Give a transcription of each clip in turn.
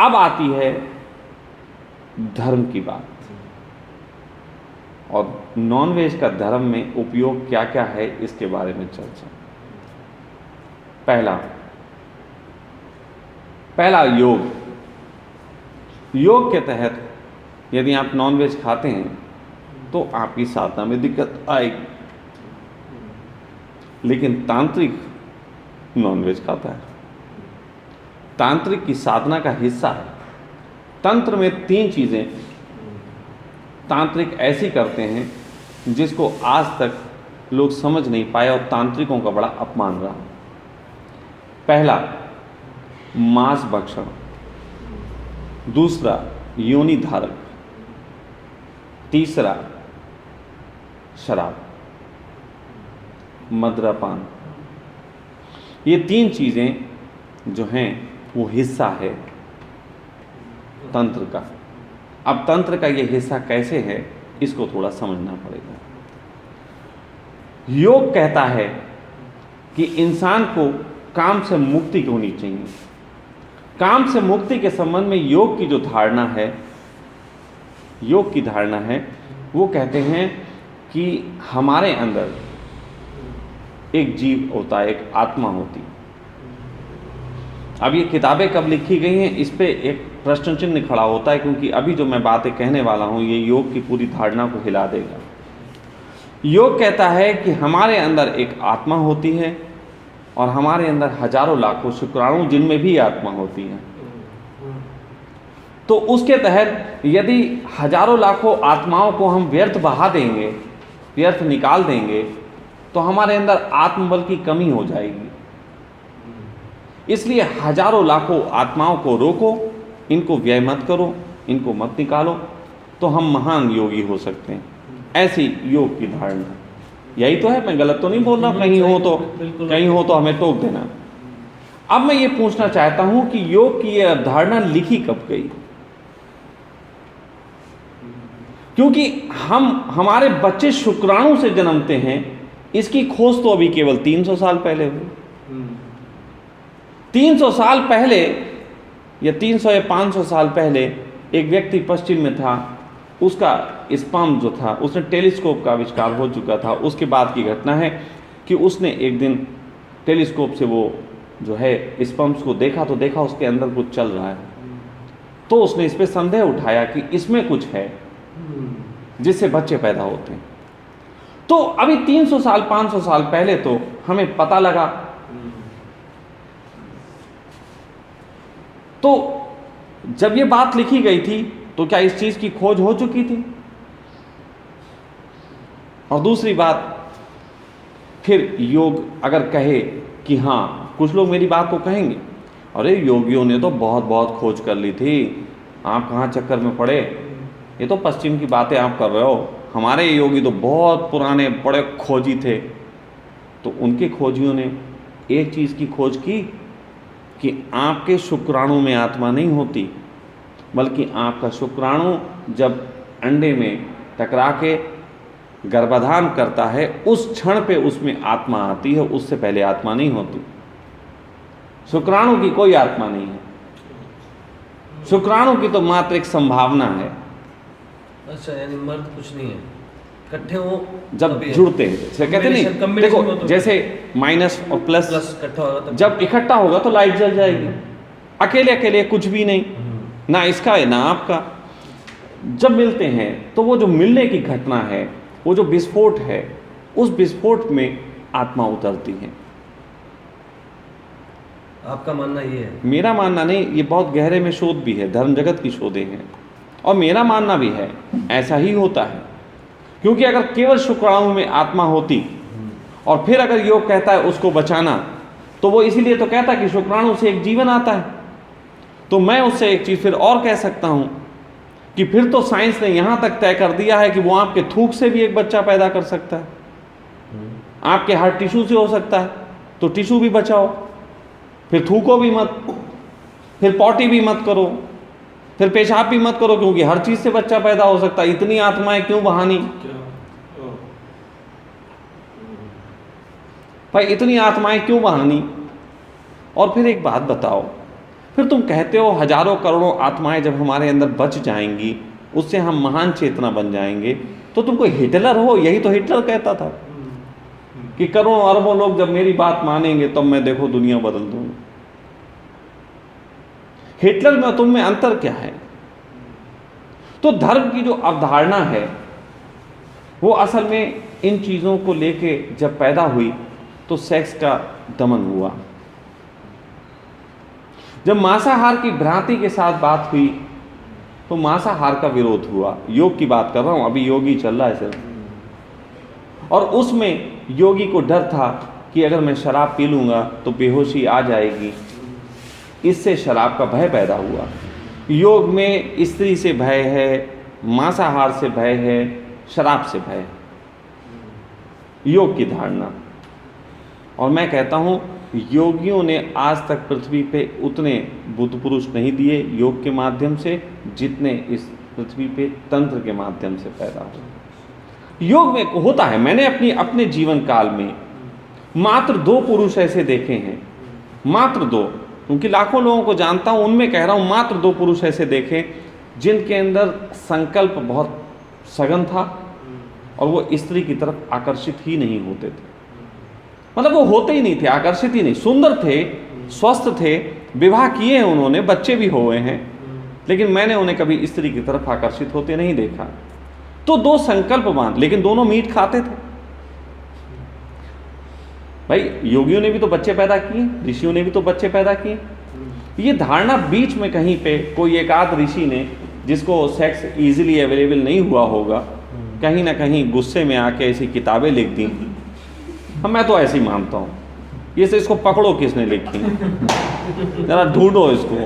अब आती है धर्म की बात, और नॉनवेज का धर्म में उपयोग क्या क्या है इसके बारे में चर्चा। पहला योग। योग के तहत यदि आप नॉनवेज खाते हैं तो आपकी साधना में दिक्कत आएगी, लेकिन तांत्रिक नॉनवेज खाता है, तांत्रिक की साधना का हिस्सा है। तंत्र में 3 चीजें तांत्रिक ऐसी करते हैं जिसको आज तक लोग समझ नहीं पाए और तांत्रिकों का बड़ा अपमान रहा। पहला, मांस भक्षण। दूसरा, योनि धारक। तीसरा, शराब, मद्यपान। ये 3 चीजें जो हैं वो हिस्सा है तंत्र का। अब तंत्र का ये हिस्सा कैसे है इसको थोड़ा समझना पड़ेगा। योग कहता है कि इंसान को काम से मुक्ति होनी चाहिए। काम से मुक्ति के संबंध में योग की जो धारणा है, योग की धारणा है, वो कहते हैं कि हमारे अंदर एक जीव होता है, एक आत्मा होती है। अब ये किताबें कब लिखी गई हैं इस पे एक प्रश्न चिन्ह खड़ा होता है, क्योंकि अभी जो मैं बातें कहने वाला हूं ये योग की पूरी धारणा को हिला देगा। योग कहता है कि हमारे अंदर एक आत्मा होती है और हमारे अंदर हजारों लाखों शुक्राणु जिनमें भी आत्मा होती है। तो उसके तहत यदि हजारों लाखों आत्माओं को हम व्यर्थ बहा देंगे, व्यर्थ निकाल देंगे, तो हमारे अंदर आत्मबल की कमी हो जाएगी। इसलिए हजारों लाखों आत्माओं को रोको, इनको व्यय मत करो, इनको मत निकालो, तो हम महान योगी हो सकते हैं। ऐसी योग की धारणा यही तो है। मैं गलत तो नहीं बोल रहा, कहीं हो तो हमें टोक देना। अब मैं ये पूछना चाहता हूं कि योग की यह अवधारणा लिखी कब गई? क्योंकि हमारे बच्चे शुक्राणु से जन्मते हैं, इसकी खोज तो अभी केवल 300 साल पहले हुई। 300 साल पहले या 300 या 500 साल पहले एक व्यक्ति पश्चिम में था, उसका स्पर्म जो था, उसने टेलीस्कोप का आविष्कार हो चुका था। उसके बाद की घटना है कि उसने एक दिन टेलीस्कोप से वो जो है स्पर्म्स को देखा, तो देखा उसके अंदर कुछ चल रहा है। तो उसने इस पर संदेह उठाया कि इसमें कुछ है जिससे बच्चे पैदा होते हैं। तो अभी 300 साल 500 साल पहले तो हमें पता लगा। तो जब ये बात लिखी गई थी तो क्या इस चीज की खोज हो चुकी थी? और दूसरी बात, फिर योग अगर कहे कि हाँ, कुछ लोग मेरी बात को कहेंगे, अरे योगियों ने तो बहुत बहुत खोज कर ली थी, आप कहाँ चक्कर में पड़े, ये तो पश्चिम की बातें आप कर रहे हो, हमारे योगी तो बहुत पुराने बड़े खोजी थे। तो उनके खोजियों ने एक चीज की खोज की कि आपके शुक्राणु में आत्मा नहीं होती, बल्कि आपका शुक्राणु जब अंडे में टकरा के गर्भाधान करता है उस क्षण पे उसमें आत्मा आती है, उससे पहले आत्मा नहीं होती। शुक्राणु की कोई आत्मा नहीं है, शुक्राणु की तो मात्र एक संभावना है। अच्छा, यानी मर्द कुछ नहीं है, इकट्ठे हो जब जुड़ते हैं, जैसे कहते नहीं, देखो जैसे माइनस और प्लस इकट्ठा होगा, जब इकट्ठा होगा तो लाइट जल जाएगी। अकेले अकेले कुछ भी नहीं, ना इसका है ना आपका। जब मिलते हैं तो वो जो मिलने की घटना है, वो जो विस्फोट है, उस विस्फोट में आत्मा उतरती है। आपका मानना ये है? मेरा मानना नहीं, ये बहुत गहरे में शोध भी है, धर्म जगत की शोधें हैं, और मेरा मानना भी है ऐसा ही होता है। क्योंकि अगर केवल शुक्राणु में आत्मा होती और फिर अगर योग कहता है उसको बचाना, तो वो इसीलिए तो कहता है कि शुक्राणु से एक जीवन आता है। तो मैं उससे एक चीज फिर और कह सकता हूं कि फिर तो साइंस ने यहां तक तय कर दिया है कि वो आपके थूक से भी एक बच्चा पैदा कर सकता है, आपके हार्ट टिश्यू से हो सकता है, तो टिश्यू भी बचाओ, फिर थूको भी मत, फिर पॉटी भी मत करो, फिर पेशाब भी मत करो, क्योंकि हर चीज से बच्चा पैदा हो सकता है। इतनी आत्माएं क्यों बहानी भाई, इतनी आत्माएं क्यों बहानी? और फिर एक बात बताओ, फिर तुम कहते हो हजारों करोड़ों आत्माएं जब हमारे अंदर बच जाएंगी, उससे हम महान चेतना बन जाएंगे। तो तुम कोई हिटलर हो? यही तो हिटलर कहता था कि करोड़ों अरबों लोग जब मेरी बात मानेंगे तब मैं देखो दुनिया बदल दूंगा। हिटलर में तुम में अंतर क्या है? तो धर्म की जो अवधारणा है वो असल में इन चीजों को लेके जब पैदा हुई तो सेक्स का दमन हुआ। जब मांसाहार की भ्रांति के साथ बात हुई तो मांसाहार का विरोध हुआ। योग की बात कर रहा हूं, अभी योगी चल रहा है सिर्फ। और उसमें योगी को डर था कि अगर मैं शराब पी लूंगा तो बेहोशी आ जाएगी, इससे शराब का भय पैदा हुआ। योग में स्त्री से भय है, मांसाहार से भय है, शराब से भय है, योग की धारणा। और मैं कहता हूं योगियों ने आज तक पृथ्वी पे उतने बुद्ध पुरुष नहीं दिए योग के माध्यम से जितने इस पृथ्वी पे तंत्र के माध्यम से पैदा हुए। योग में होता है, मैंने अपने जीवन काल में मात्र 2 पुरुष ऐसे देखे हैं, मात्र 2, क्योंकि लाखों लोगों को जानता हूं, उनमें कह रहा हूं मात्र 2 पुरुष ऐसे देखे जिनके अंदर संकल्प बहुत सघन था और वो स्त्री की तरफ आकर्षित ही नहीं होते थे। मतलब वो होते ही नहीं थे, आकर्षित ही नहीं, सुंदर थे, स्वस्थ थे, विवाह किए हैं उन्होंने, बच्चे भी हुए हैं, लेकिन मैंने उन्हें कभी स्त्री की तरफ आकर्षित होते नहीं देखा। तो 2 संकल्पवान, लेकिन दोनों मीट खाते थे। भाई योगियों ने भी तो बच्चे पैदा किए, ऋषियों ने भी तो बच्चे पैदा किए। ये धारणा बीच में कहीं पे कोई एक आध ऋषि ने, जिसको सेक्स इजीली अवेलेबल नहीं हुआ होगा, कहीं ना कहीं गुस्से में आके ऐसी किताबें लिख दी। मैं तो ऐसे ही मानता हूँ, ये से इसको पकड़ो किसने लिखी, जरा ढूंढो इसको।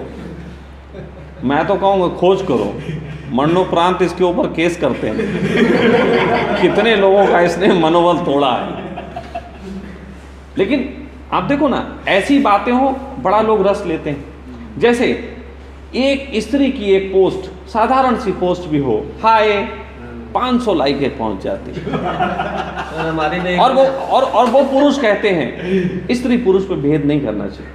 मैं तो कहूँगा खोज करो, मरणोपरांत इसके ऊपर केस करते हैं, कितने लोगों का इसने मनोबल तोड़ा है। लेकिन आप देखो ना, ऐसी बातें हो बड़ा लोग रस लेते हैं। जैसे एक स्त्री की एक पोस्ट, साधारण सी पोस्ट भी हो, हाय 500 लाइक पहुंच जाती है। और वो पुरुष कहते हैं स्त्री पुरुष पे भेद नहीं करना चाहिए।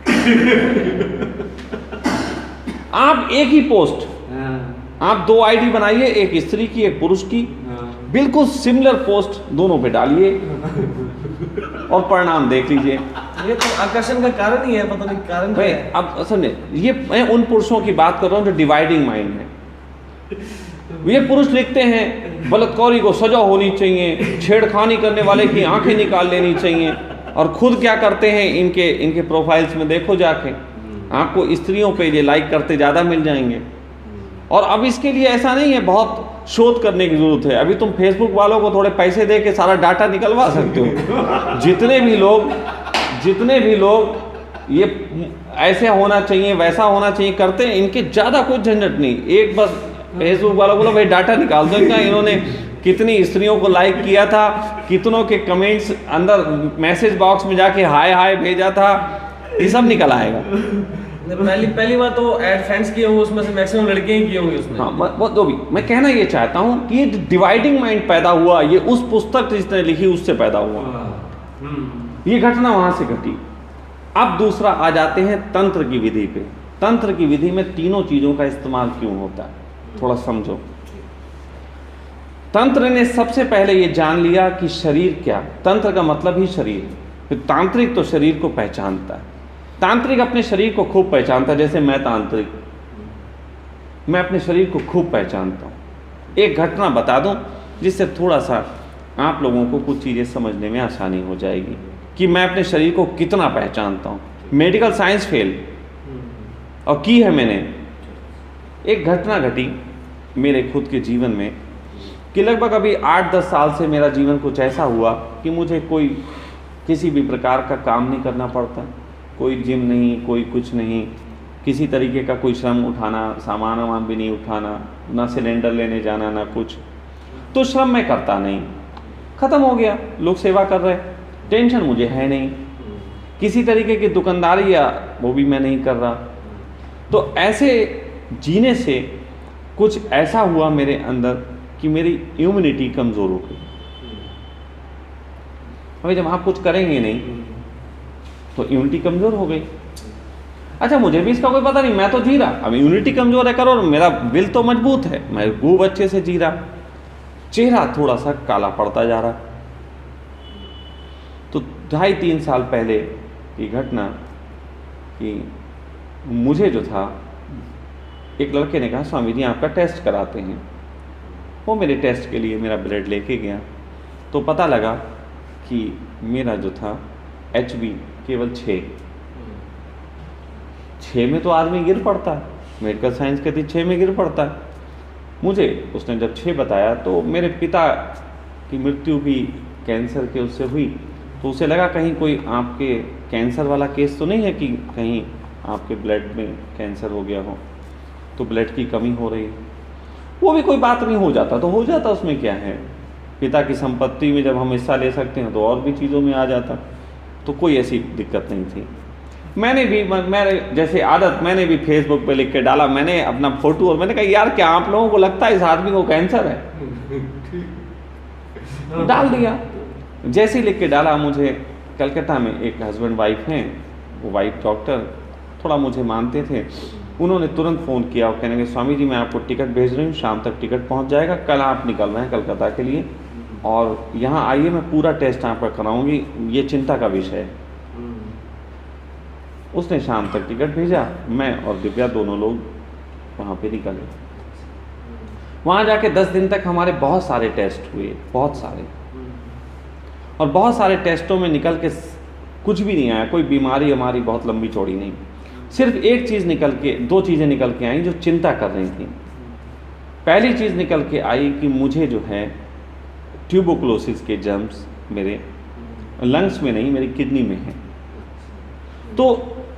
आप एक ही पोस्ट, आप 2 आईडी बनाइए, एक स्त्री की एक पुरुष की, बिल्कुल सिमिलर पोस्ट दोनों पे डालिए और परिणाम देख लीजिए। ये तो आकर्षण का कारण ही है, पता नहीं कारण क्या है। अब समझे, ये मैं उन पुरुषों की बात कर रहा हूँ जो डिवाइडिंग माइंड है। ये पुरुष लिखते हैं बलात्कारी को सजा होनी चाहिए, छेड़खानी करने वाले की आंखें निकाल लेनी चाहिए, और खुद क्या करते हैं, इनके प्रोफाइल्स में देखो जाके, आपको स्त्रियों पे ये लाइक करते ज़्यादा मिल जाएंगे। और अब इसके लिए ऐसा नहीं है बहुत शोध करने की जरूरत है, अभी तुम फेसबुक वालों को थोड़े पैसे दे के सारा डाटा निकलवा सकते हो। जितने भी लोग ये ऐसे होना चाहिए वैसा होना चाहिए करते हैं, इनके ज़्यादा कुछ झंझट नहीं। एक बस फेसबुक वालों बोलो भाई डाटा निकाल दो इनका, इन्होंने कितनी स्त्रियों को लाइक किया था, कितनों के कमेंट्स अंदर मैसेज बॉक्स में जाके हाय हाय भेजा था, ये सब निकल आएगा। पहली बार तो ऐड फ्रेंड्स किए होंगे, उसमें से मैक्सिमम लड़के ही किए होंगे उसमें। हाँ, वो जो भी मैं कहना ये चाहता हूँ कि ये डिवाइडिंग माइंड पैदा हुआ, ये उस पुस्तक जिसने लिखी उससे पैदा हुआ, ये घटना वहां से घटी। अब दूसरा आ जाते हैं तंत्र की विधि पे। तंत्र की विधि में तीनों चीजों का इस्तेमाल क्यों होता है, थोड़ा समझो। तंत्र ने सबसे पहले ये जान लिया कि शरीर क्या, तंत्र का मतलब ही शरीर। फिर तांत्रिक तो शरीर को पहचानता है, तांत्रिक अपने शरीर को खूब पहचानता है। जैसे मैं तांत्रिक, मैं अपने शरीर को खूब पहचानता हूँ। एक घटना बता दूं जिससे थोड़ा सा आप लोगों को कुछ चीज़ें समझने में आसानी हो जाएगी कि मैं अपने शरीर को कितना पहचानता हूँ। मेडिकल साइंस फेल और की है मैंने। एक घटना घटी मेरे खुद के जीवन में कि लगभग अभी 8-10 साल से मेरा जीवन कुछ ऐसा हुआ कि मुझे कोई किसी भी प्रकार का काम नहीं करना पड़ता, कोई जिम नहीं, कोई कुछ नहीं, किसी तरीके का कोई श्रम उठाना, सामान वामान भी नहीं उठाना, ना सिलेंडर लेने जाना, ना कुछ। तो श्रम मैं करता नहीं, ख़त्म हो गया, लोग सेवा कर रहे, टेंशन मुझे है नहीं, किसी तरीके की दुकानदारी या वो भी मैं नहीं कर रहा। तो ऐसे जीने से कुछ ऐसा हुआ मेरे अंदर कि मेरी इम्यूनिटी कमज़ोर हो गई। अभी जब आप कुछ करेंगे नहीं तो इम्यूनिटी कमज़ोर हो गई। अच्छा मुझे भी इसका कोई पता नहीं, मैं तो जी रहा, अब इम्यूनिटी कमज़ोर है करो, मेरा विल तो मजबूत है, मैं खूब अच्छे से जी रहा, चेहरा थोड़ा सा काला पड़ता जा रहा। तो 2.5-3 साल पहले की घटना कि मुझे जो था, एक लड़के ने कहा स्वामी जी आपका टेस्ट कराते हैं। वो मेरे टेस्ट के लिए मेरा ब्लड लेके गया, तो पता लगा कि मेरा जो था HB केवल 6 में तो आदमी गिर पड़ता है, मेडिकल साइंस कहती 6 में गिर पड़ता है। मुझे उसने जब 6 बताया तो मेरे पिता की मृत्यु भी कैंसर के उससे हुई, तो उसे लगा कहीं कोई आपके कैंसर वाला केस तो नहीं है कि कहीं आपके ब्लड में कैंसर हो गया हो, तो ब्लड की कमी हो रही है। वो भी कोई बात नहीं, हो जाता तो हो जाता, उसमें क्या है, पिता की संपत्ति में जब हम हिस्सा ले सकते हैं तो और भी चीज़ों में आ जाता, तो कोई ऐसी दिक्कत नहीं थी। मैंने भी मैंने जैसे आदत, मैंने भी फेसबुक पे लिख के डाला, मैंने अपना फोटो, और मैंने कहा यार क्या आप लोगों को लगता है इस आदमी को कैंसर है, डाल दिया। जैसे ही लिख के डाला, मुझे कलकत्ता में एक हस्बैंड वाइफ हैं, वो वाइफ डॉक्टर थोड़ा मुझे मानते थे, उन्होंने तुरंत फ़ोन किया और कहने लगे स्वामी जी मैं आपको टिकट भेज रही हूँ, शाम तक टिकट पहुँच जाएगा, कल आप निकल रहे हैं कलकत्ता के लिए और यहाँ आइए, मैं पूरा टेस्ट आपका कराऊंगी, ये चिंता का विषय है। उसने शाम तक टिकट भेजा, मैं और दिव्या दोनों लोग वहाँ पे निकले। वहाँ जाके 10 दिन तक हमारे बहुत सारे टेस्ट हुए, बहुत सारे, और बहुत सारे टेस्टों में निकल के कुछ भी नहीं आया, कोई बीमारी हमारी बहुत लंबी चौड़ी नहीं, सिर्फ एक चीज़ निकल के, 2 चीज़ें निकल के आई जो चिंता कर रही थी। पहली चीज़ निकल के आई कि मुझे जो है ट्यूबरकुलोसिस के जर्म्स मेरे लंग्स में नहीं, मेरी किडनी में है। तो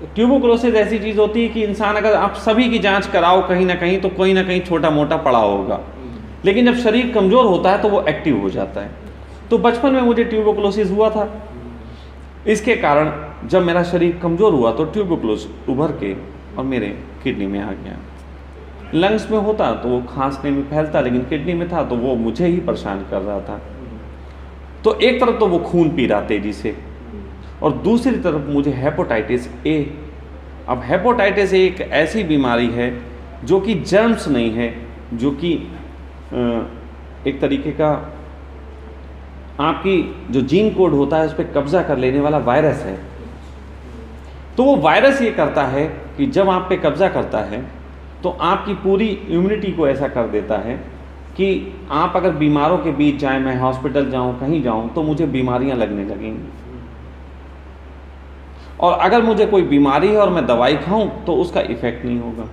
ट्यूबरकुलोसिस ऐसी चीज़ होती है कि इंसान, अगर आप सभी की जांच कराओ कहीं ना कहीं छोटा मोटा पड़ा होगा, लेकिन जब शरीर कमज़ोर होता है तो वो एक्टिव हो जाता है। तो बचपन में मुझे ट्यूबरकुलोसिस हुआ था, इसके कारण जब मेरा शरीर कमज़ोर हुआ तो ट्यूबरकुलोसिस उभर के और मेरे किडनी में आ गया। लंग्स में होता तो वो खांसने में फैलता, लेकिन किडनी में था तो वो मुझे ही परेशान कर रहा था। तो एक तरफ तो वो खून पी रहा तेजी से, और दूसरी तरफ मुझे हेपेटाइटिस ए। अब हेपेटाइटिस ए एक ऐसी बीमारी है जो कि जर्म्स नहीं है, जो कि एक तरीके का आपकी जो जीन कोड होता है उस पर कब्जा कर लेने वाला वायरस है। तो वो वायरस ये करता है कि जब आप पे कब्जा करता है तो आपकी पूरी इम्यूनिटी को ऐसा कर देता है कि आप अगर बीमारों के बीच जाएं, मैं हॉस्पिटल जाऊं, कहीं जाऊं, तो मुझे बीमारियां लगने लगेंगी, और अगर मुझे कोई बीमारी है और मैं दवाई खाऊं तो उसका इफेक्ट नहीं होगा।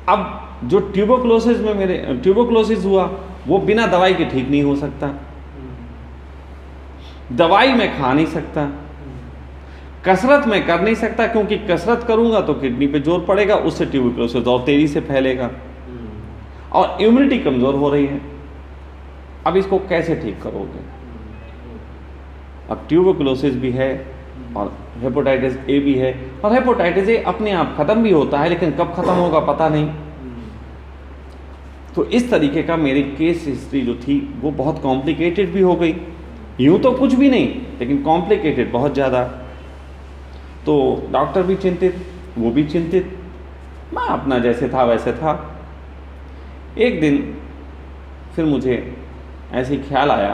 अब जो ट्यूबरकुलोसिस में मेरे ट्यूबरकुलोसिस हुआ वो बिना दवाई के ठीक नहीं हो सकता, दवाई मैं खा नहीं सकता, कसरत मैं कर नहीं सकता, क्योंकि कसरत करूंगा तो किडनी पे जोर पड़ेगा, उससे ट्यूबरकुलोसिस और तेजी से फैलेगा, और इम्यूनिटी कमज़ोर हो रही है। अब इसको कैसे ठीक करोगे? अब ट्यूबरकुलोसिस भी है और हेपेटाइटिस ए भी है, और हेपेटाइटिस ए अपने आप ख़त्म भी होता है, लेकिन कब ख़त्म होगा पता नहीं। तो इस तरीके का मेरी केस हिस्ट्री जो थी वो बहुत कॉम्प्लिकेटेड भी हो गई, यूँ तो कुछ भी नहीं लेकिन कॉम्प्लिकेटेड बहुत ज़्यादा। तो डॉक्टर भी चिंतित, वो भी चिंतित, मैं अपना जैसे था वैसे था। एक दिन फिर मुझे ऐसे ही ख्याल आया,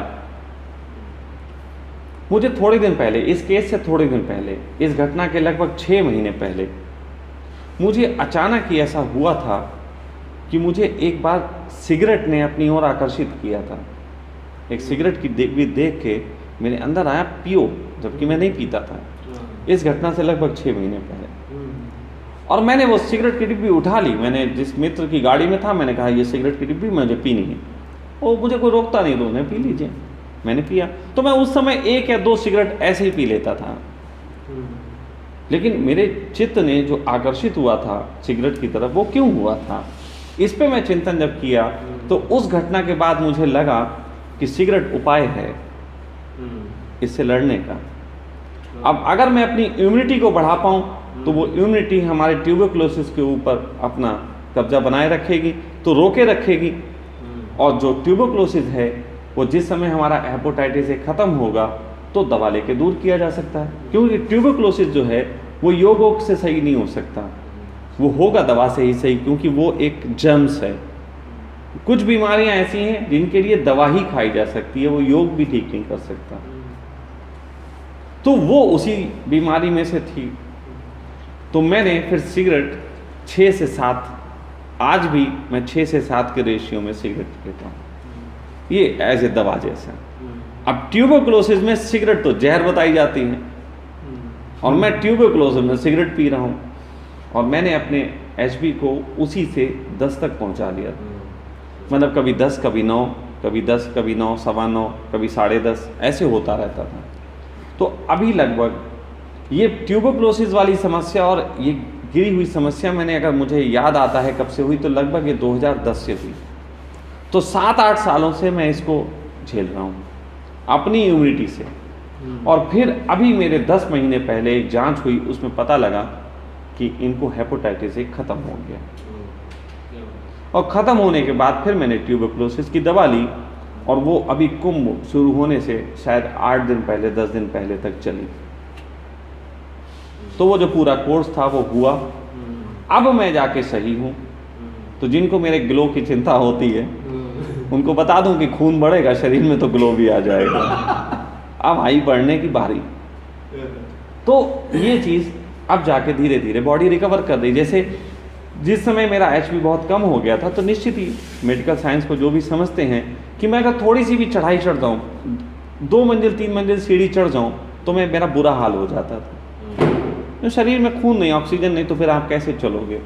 मुझे थोड़े दिन पहले, इस केस से थोड़े दिन पहले, इस घटना के लगभग 6 महीने पहले, मुझे अचानक ही ऐसा हुआ था कि मुझे एक बार सिगरेट ने अपनी ओर आकर्षित किया था। एक सिगरेट की डिब्बी देख के मेरे अंदर आया पियो, जबकि मैं नहीं पीता था। इस घटना से लगभग 6 महीने पहले, और मैंने वो सिगरेट की डिब्बी उठा ली। मैंने जिस मित्र की गाड़ी में था, मैंने कहा ये सिगरेट की डिब्बी मुझे पीनी है, वो मुझे कोई रोकता नहीं, तो उन्हें पी लीजिए। मैंने पिया। तो मैं उस समय 1 या 2 सिगरेट ऐसे ही पी लेता था, लेकिन मेरे चित्त ने जो आकर्षित हुआ था सिगरेट की तरफ, वो क्यों हुआ था, इस पे मैं चिंतन जब किया तो उस घटना के बाद मुझे लगा कि सिगरेट उपाय है इससे लड़ने का। अब अगर मैं अपनी इम्यूनिटी को बढ़ा पाऊँ तो वो इम्यूनिटी हमारे ट्यूबरकुलोसिस के ऊपर अपना कब्जा बनाए रखेगी, तो रोके रखेगी, और जो ट्यूबरकुलोसिस है वो जिस समय हमारा हेपेटाइटिस ए ख़त्म होगा तो दवा लेके दूर किया जा सकता है, क्योंकि ट्यूबरकुलोसिस जो है वो योग से सही नहीं हो सकता, वो होगा दवा से ही सही, क्योंकि वो एक जर्म्स है। कुछ बीमारियां ऐसी हैं जिनके लिए दवा ही खाई जा सकती है, वो योग भी ठीक नहीं कर सकता। तो वो उसी बीमारी में से थी। तो मैंने फिर सिगरेट 6 से 7, आज भी मैं 6 से 7 के रेशियो में सिगरेट लेता हूँ, ये एज ए दवा जैसा। अब ट्यूबरकुलोसिस में सिगरेट तो जहर बताई जाती है, और मैं ट्यूबरकुलोसिस में सिगरेट पी रहा हूँ, और मैंने अपने एचबी को उसी से 10 तक पहुँचा लिया। मतलब कभी 10, कभी 9, कभी 10, कभी 9, 9:15, कभी 10:30, ऐसे होता रहता था। तो अभी लगभग ये ट्यूबरकुलोसिस वाली समस्या और ये गिरी हुई समस्या मैंने, अगर मुझे याद आता है कब से हुई, तो लगभग ये 2010 से हुई। तो 7-8 सालों से मैं इसको झेल रहा हूँ अपनी इम्यूनिटी से। और फिर अभी मेरे 10 महीने पहले एक जांच हुई, उसमें पता लगा कि इनको हेपेटाइटिस A ख़त्म हो गया। और ख़त्म होने के बाद फिर मैंने ट्यूबरकुलोसिस की दवा ली, और वो अभी कुंभ शुरू होने से शायद 8 दिन पहले, 10 दिन पहले तक चली। तो वो जो पूरा कोर्स था वो हुआ। अब मैं जाके सही हूँ। तो जिनको मेरे ग्लो की चिंता होती है उनको बता दूं कि खून बढ़ेगा शरीर में तो ग्लो भी आ जाएगा। अब आई बढ़ने की बारी। तो ये चीज़ अब जाके धीरे धीरे बॉडी रिकवर कर रही। जैसे जिस समय मेरा एचबी बहुत कम हो गया था, तो निश्चित ही मेडिकल साइंस को जो भी समझते हैं कि मैं अगर थोड़ी सी भी चढ़ाई चढ़ जाऊँ, 2 मंजिल 3 मंजिल सीढ़ी चढ़ जाऊँ, तो मेरा बुरा हाल हो जाता था। तो शरीर में खून नहीं, ऑक्सीजन नहीं, तो फिर आप कैसे चलोगे।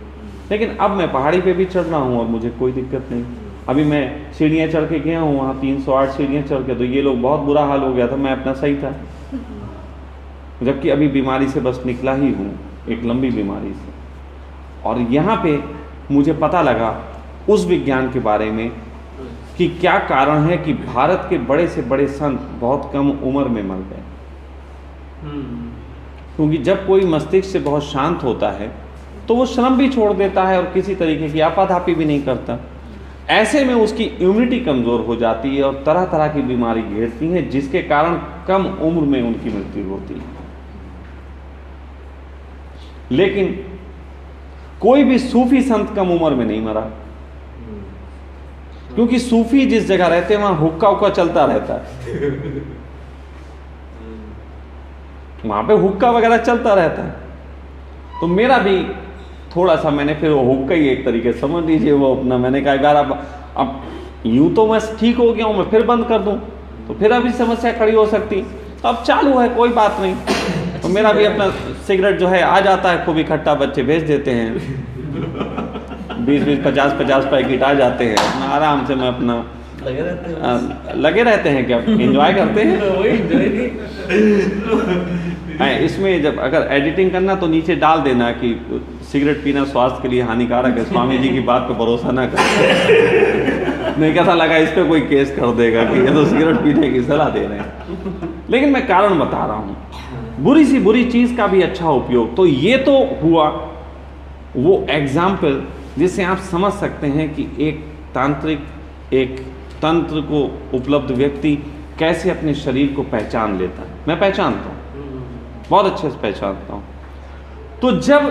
लेकिन अब मैं पहाड़ी पे भी चढ़ रहा हूँ और मुझे कोई दिक्कत नहीं। अभी मैं सीढ़ियाँ चढ़ के गया हूँ, वहाँ 308 सीढ़ियाँ चढ़ के, तो ये लोग बहुत बुरा हाल हो गया था, मैं अपना सही था। जबकि अभी बीमारी से बस निकला ही हूँ, एक लंबी बीमारी से। और यहाँ पे मुझे पता लगा उस विज्ञान के बारे में कि क्या कारण है कि भारत के बड़े से बड़े संत बहुत कम उम्र में मर गए। क्योंकि जब कोई मस्तिष्क से बहुत शांत होता है तो वो श्रम भी छोड़ देता है और किसी तरीके की आपाधापी भी नहीं करता। ऐसे में उसकी इम्यूनिटी कमज़ोर हो जाती है और तरह तरह की बीमारी घेरती है, जिसके कारण कम उम्र में उनकी मृत्यु होती है। लेकिन कोई भी सूफी संत कम उम्र में नहीं मरा, क्योंकि सूफी जिस जगह रहते हैं वहां हुक्का उक्का चलता रहता है, वहां पे हुक्का वगैरह चलता रहता है। तो मेरा भी थोड़ा सा, मैंने फिर वो हुक्का ही एक तरीके से समझ लीजिए वो अपना, मैंने कहा यार अब यूं तो मैं ठीक हो गया हूं, मैं फिर बंद कर दूं तो फिर अभी समस्या खड़ी हो सकती। अब चालू है, कोई बात नहीं। तो मेरा भी अपना सिगरेट जो है आ जाता है, खूब इकट्ठा बच्चे भेज देते हैं, 20-20, 50-50 पैकेट आ जाते हैं, अपना आराम से मैं अपना लगे रहते हैं क्या एंजॉय करते हैं। इसमें जब अगर एडिटिंग करना तो नीचे डाल देना कि सिगरेट पीना स्वास्थ्य के लिए हानिकारक है, स्वामी जी की बात पे भरोसा ना कर। नहीं कैसा लगा इस पे कोई केस कर देगा कि ये तो सिगरेट पीने की सलाह दे रहे हैं। लेकिन मैं कारण बता रहा हूँ, बुरी सी बुरी चीज़ का भी अच्छा उपयोग। तो ये तो हुआ वो एग्जाम्पल जिससे आप समझ सकते हैं कि एक तांत्रिक, एक तंत्र को उपलब्ध व्यक्ति कैसे अपने शरीर को पहचान लेता है। मैं पहचानता हूँ, बहुत अच्छे से पहचानता हूँ। तो जब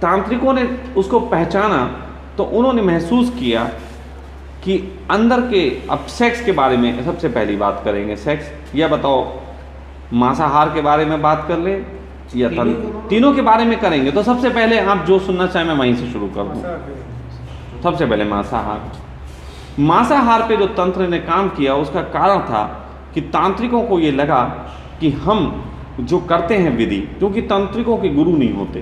तांत्रिकों ने उसको पहचाना तो उन्होंने महसूस किया कि अंदर के, अब सेक्स के बारे में सबसे पहली बात करेंगे। सेक्स, या बताओ मांसाहार के बारे में बात कर ले या तीनों के बारे में करेंगे। तो सबसे पहले आप जो सुनना चाहें मैं वहीं से शुरू कर दूँ। सबसे पहले मांसाहार। मांसाहार पे जो तंत्र ने काम किया उसका कारण था कि तांत्रिकों को ये लगा कि हम जो करते हैं विधि, क्योंकि तांत्रिकों के गुरु नहीं होते,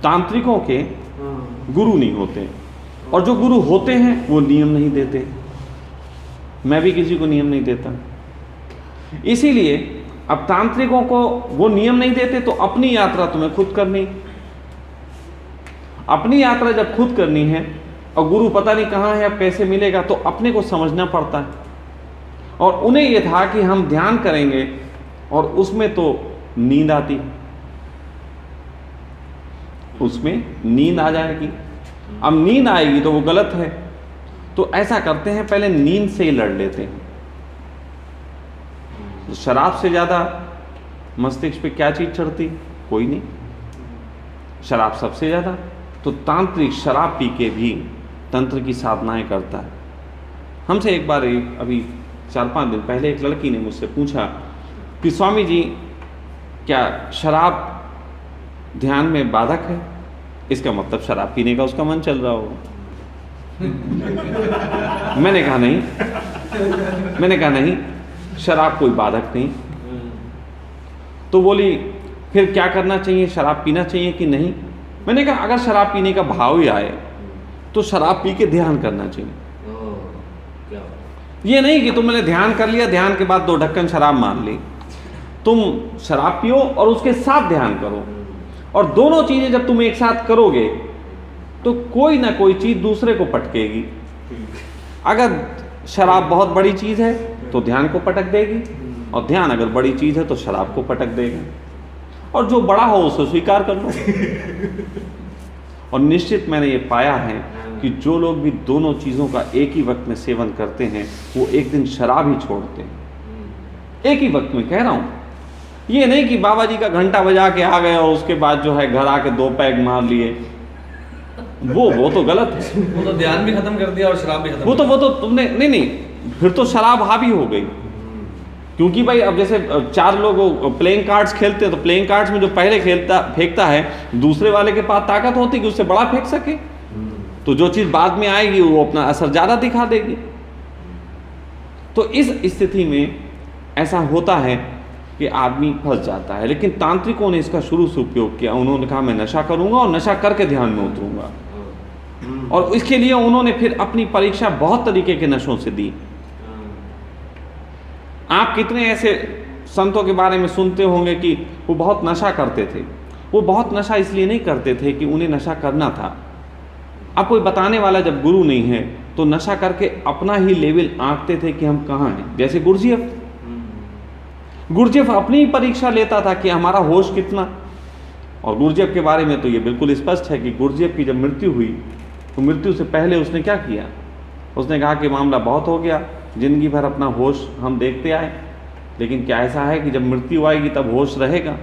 तांत्रिकों के गुरु नहीं होते, और जो गुरु होते हैं वो नियम नहीं देते। मैं भी किसी को नियम नहीं देता। इसीलिए अब तांत्रिकों को वो नियम नहीं देते, तो अपनी यात्रा तुम्हें खुद करनी। अपनी यात्रा जब खुद करनी है और गुरु पता नहीं कहाँ है, अब कैसे मिलेगा, तो अपने को समझना पड़ता है। और उन्हें यह था कि हम ध्यान करेंगे और उसमें तो नींद आती, उसमें नींद आ जाएगी। अब नींद आएगी तो वो गलत है। तो ऐसा करते हैं, पहले नींद से ही लड़ लेते हैं। शराब से ज़्यादा मस्तिष्क पे क्या चीज़ चढ़ती? कोई नहीं। शराब सबसे ज़्यादा। तो तांत्रिक शराब पी के भी तंत्र की साधनाएं करता है। हमसे एक बार अभी 4-5 दिन पहले एक लड़की ने मुझसे पूछा कि स्वामी जी, क्या शराब ध्यान में बाधक है? इसका मतलब शराब पीने का उसका मन चल रहा होगा। मैंने कहा नहीं, शराब कोई बाधक नहीं। तो बोली फिर क्या करना चाहिए, शराब पीना चाहिए कि नहीं? मैंने कहा अगर शराब पीने का भाव ही आए तो शराब पी के ध्यान करना चाहिए। ये नहीं कि तुमने ध्यान कर लिया, ध्यान के बाद 2 ढक्कन शराब मार ली। तुम शराब पियो और उसके साथ ध्यान करो, और दोनों चीजें जब तुम एक साथ करोगे तो कोई ना कोई चीज दूसरे को पटकेगी। अगर शराब बहुत बड़ी चीज है तो ध्यान को पटक देगी, और ध्यान अगर बड़ी चीज है तो शराब को पटक देगा। और जो बड़ा हो उसे स्वीकार कर लो। और निश्चित मैंने ये पाया है कि जो लोग भी दोनों चीज़ों का एक ही वक्त में सेवन करते हैं वो एक दिन शराब ही छोड़ते हैं। एक ही वक्त में कह रहा हूँ, ये नहीं कि बाबा जी का घंटा बजा के आ गए और उसके बाद जो है घर आके 2 पैग मार लिए। वो तो गलत है। वो तो ध्यान भी खत्म कर दिया और शराब भी खत्म। वो तो तुमने नहीं, फिर तो शराब हावी हो गई। क्योंकि भाई अब जैसे 4 लोग प्लेइंग कार्ड्स खेलते हैं तो प्लेइंग कार्ड्स में जो पहले फेंकता है दूसरे वाले के पास ताकत होती है कि उससे बड़ा फेंक सके, तो जो चीज़ बाद में आएगी वो अपना असर ज़्यादा दिखा देगी। तो इस स्थिति में ऐसा होता है कि आदमी फंस जाता है। लेकिन तांत्रिकों ने इसका शुरू से उपयोग किया। उन्होंने कहा मैं नशा करूंगा और नशा करके ध्यान में उतरूंगा, और इसके लिए उन्होंने फिर अपनी परीक्षा बहुत तरीके के नशों से दी। आप कितने ऐसे संतों के बारे में सुनते होंगे कि वो बहुत नशा करते थे। वो बहुत नशा इसलिए नहीं करते थे कि उन्हें नशा करना था। अब कोई बताने वाला जब गुरु नहीं है तो नशा करके अपना ही लेवल आंकते थे कि हम कहाँ हैं। जैसे गुरजेफ अपनी ही परीक्षा लेता था कि हमारा होश कितना। और गुरजेफ के बारे में तो ये बिल्कुल स्पष्ट है कि गुरजेफ की जब मृत्यु हुई तो मृत्यु से पहले उसने क्या किया? उसने कहा कि मामला बहुत हो गया, जिंदगी भर अपना होश हम देखते आए, लेकिन क्या ऐसा है कि जब मृत्यु आएगी तब होश रहेगा?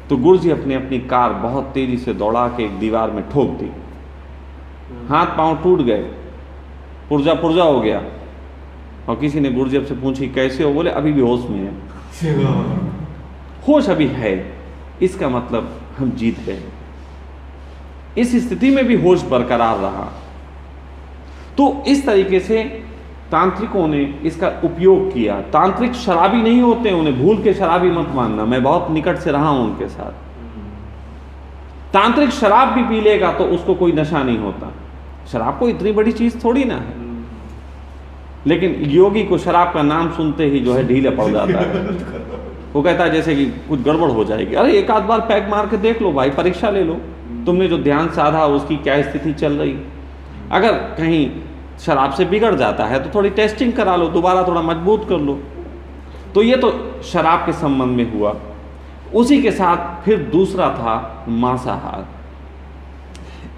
तो गुरजेफ ने अपनी कार बहुत तेजी से दौड़ा के एक दीवार में ठोक दी। हाथ पांव टूट गए, पुर्जा हो गया। और किसी ने गुरजेफ से पूछी कैसे हो? बोले अभी भी होश में है। होश अभी है, इसका मतलब हम जीत गए। इस स्थिति में भी होश बरकरार रहा। तो इस तरीके से तांत्रिकों ने इसका उपयोग किया। तांत्रिक शराबी नहीं होते, उन्हें भूल के शराबी मत मानना। मैं बहुत निकट से रहा हूं उनके साथ। तांत्रिक शराब भी पी लेगा तो उसको कोई नशा नहीं होता। शराब को इतनी बड़ी चीज थोड़ी ना है। लेकिन योगी को शराब का नाम सुनते ही जो है ढीला पड़ जाता है। वो कहता है जैसे कि कुछ गड़बड़ हो जाएगी। अरे एक आध बार पैक मार के देख लो भाई, परीक्षा ले लो, तुमने जो ध्यान साधा उसकी क्या स्थिति चल रही। अगर कहीं शराब से बिगड़ जाता है तो थोड़ी टेस्टिंग करा लो, दोबारा थोड़ा मजबूत कर लो। तो ये तो शराब के संबंध में हुआ। उसी के साथ फिर दूसरा था मांसाहार।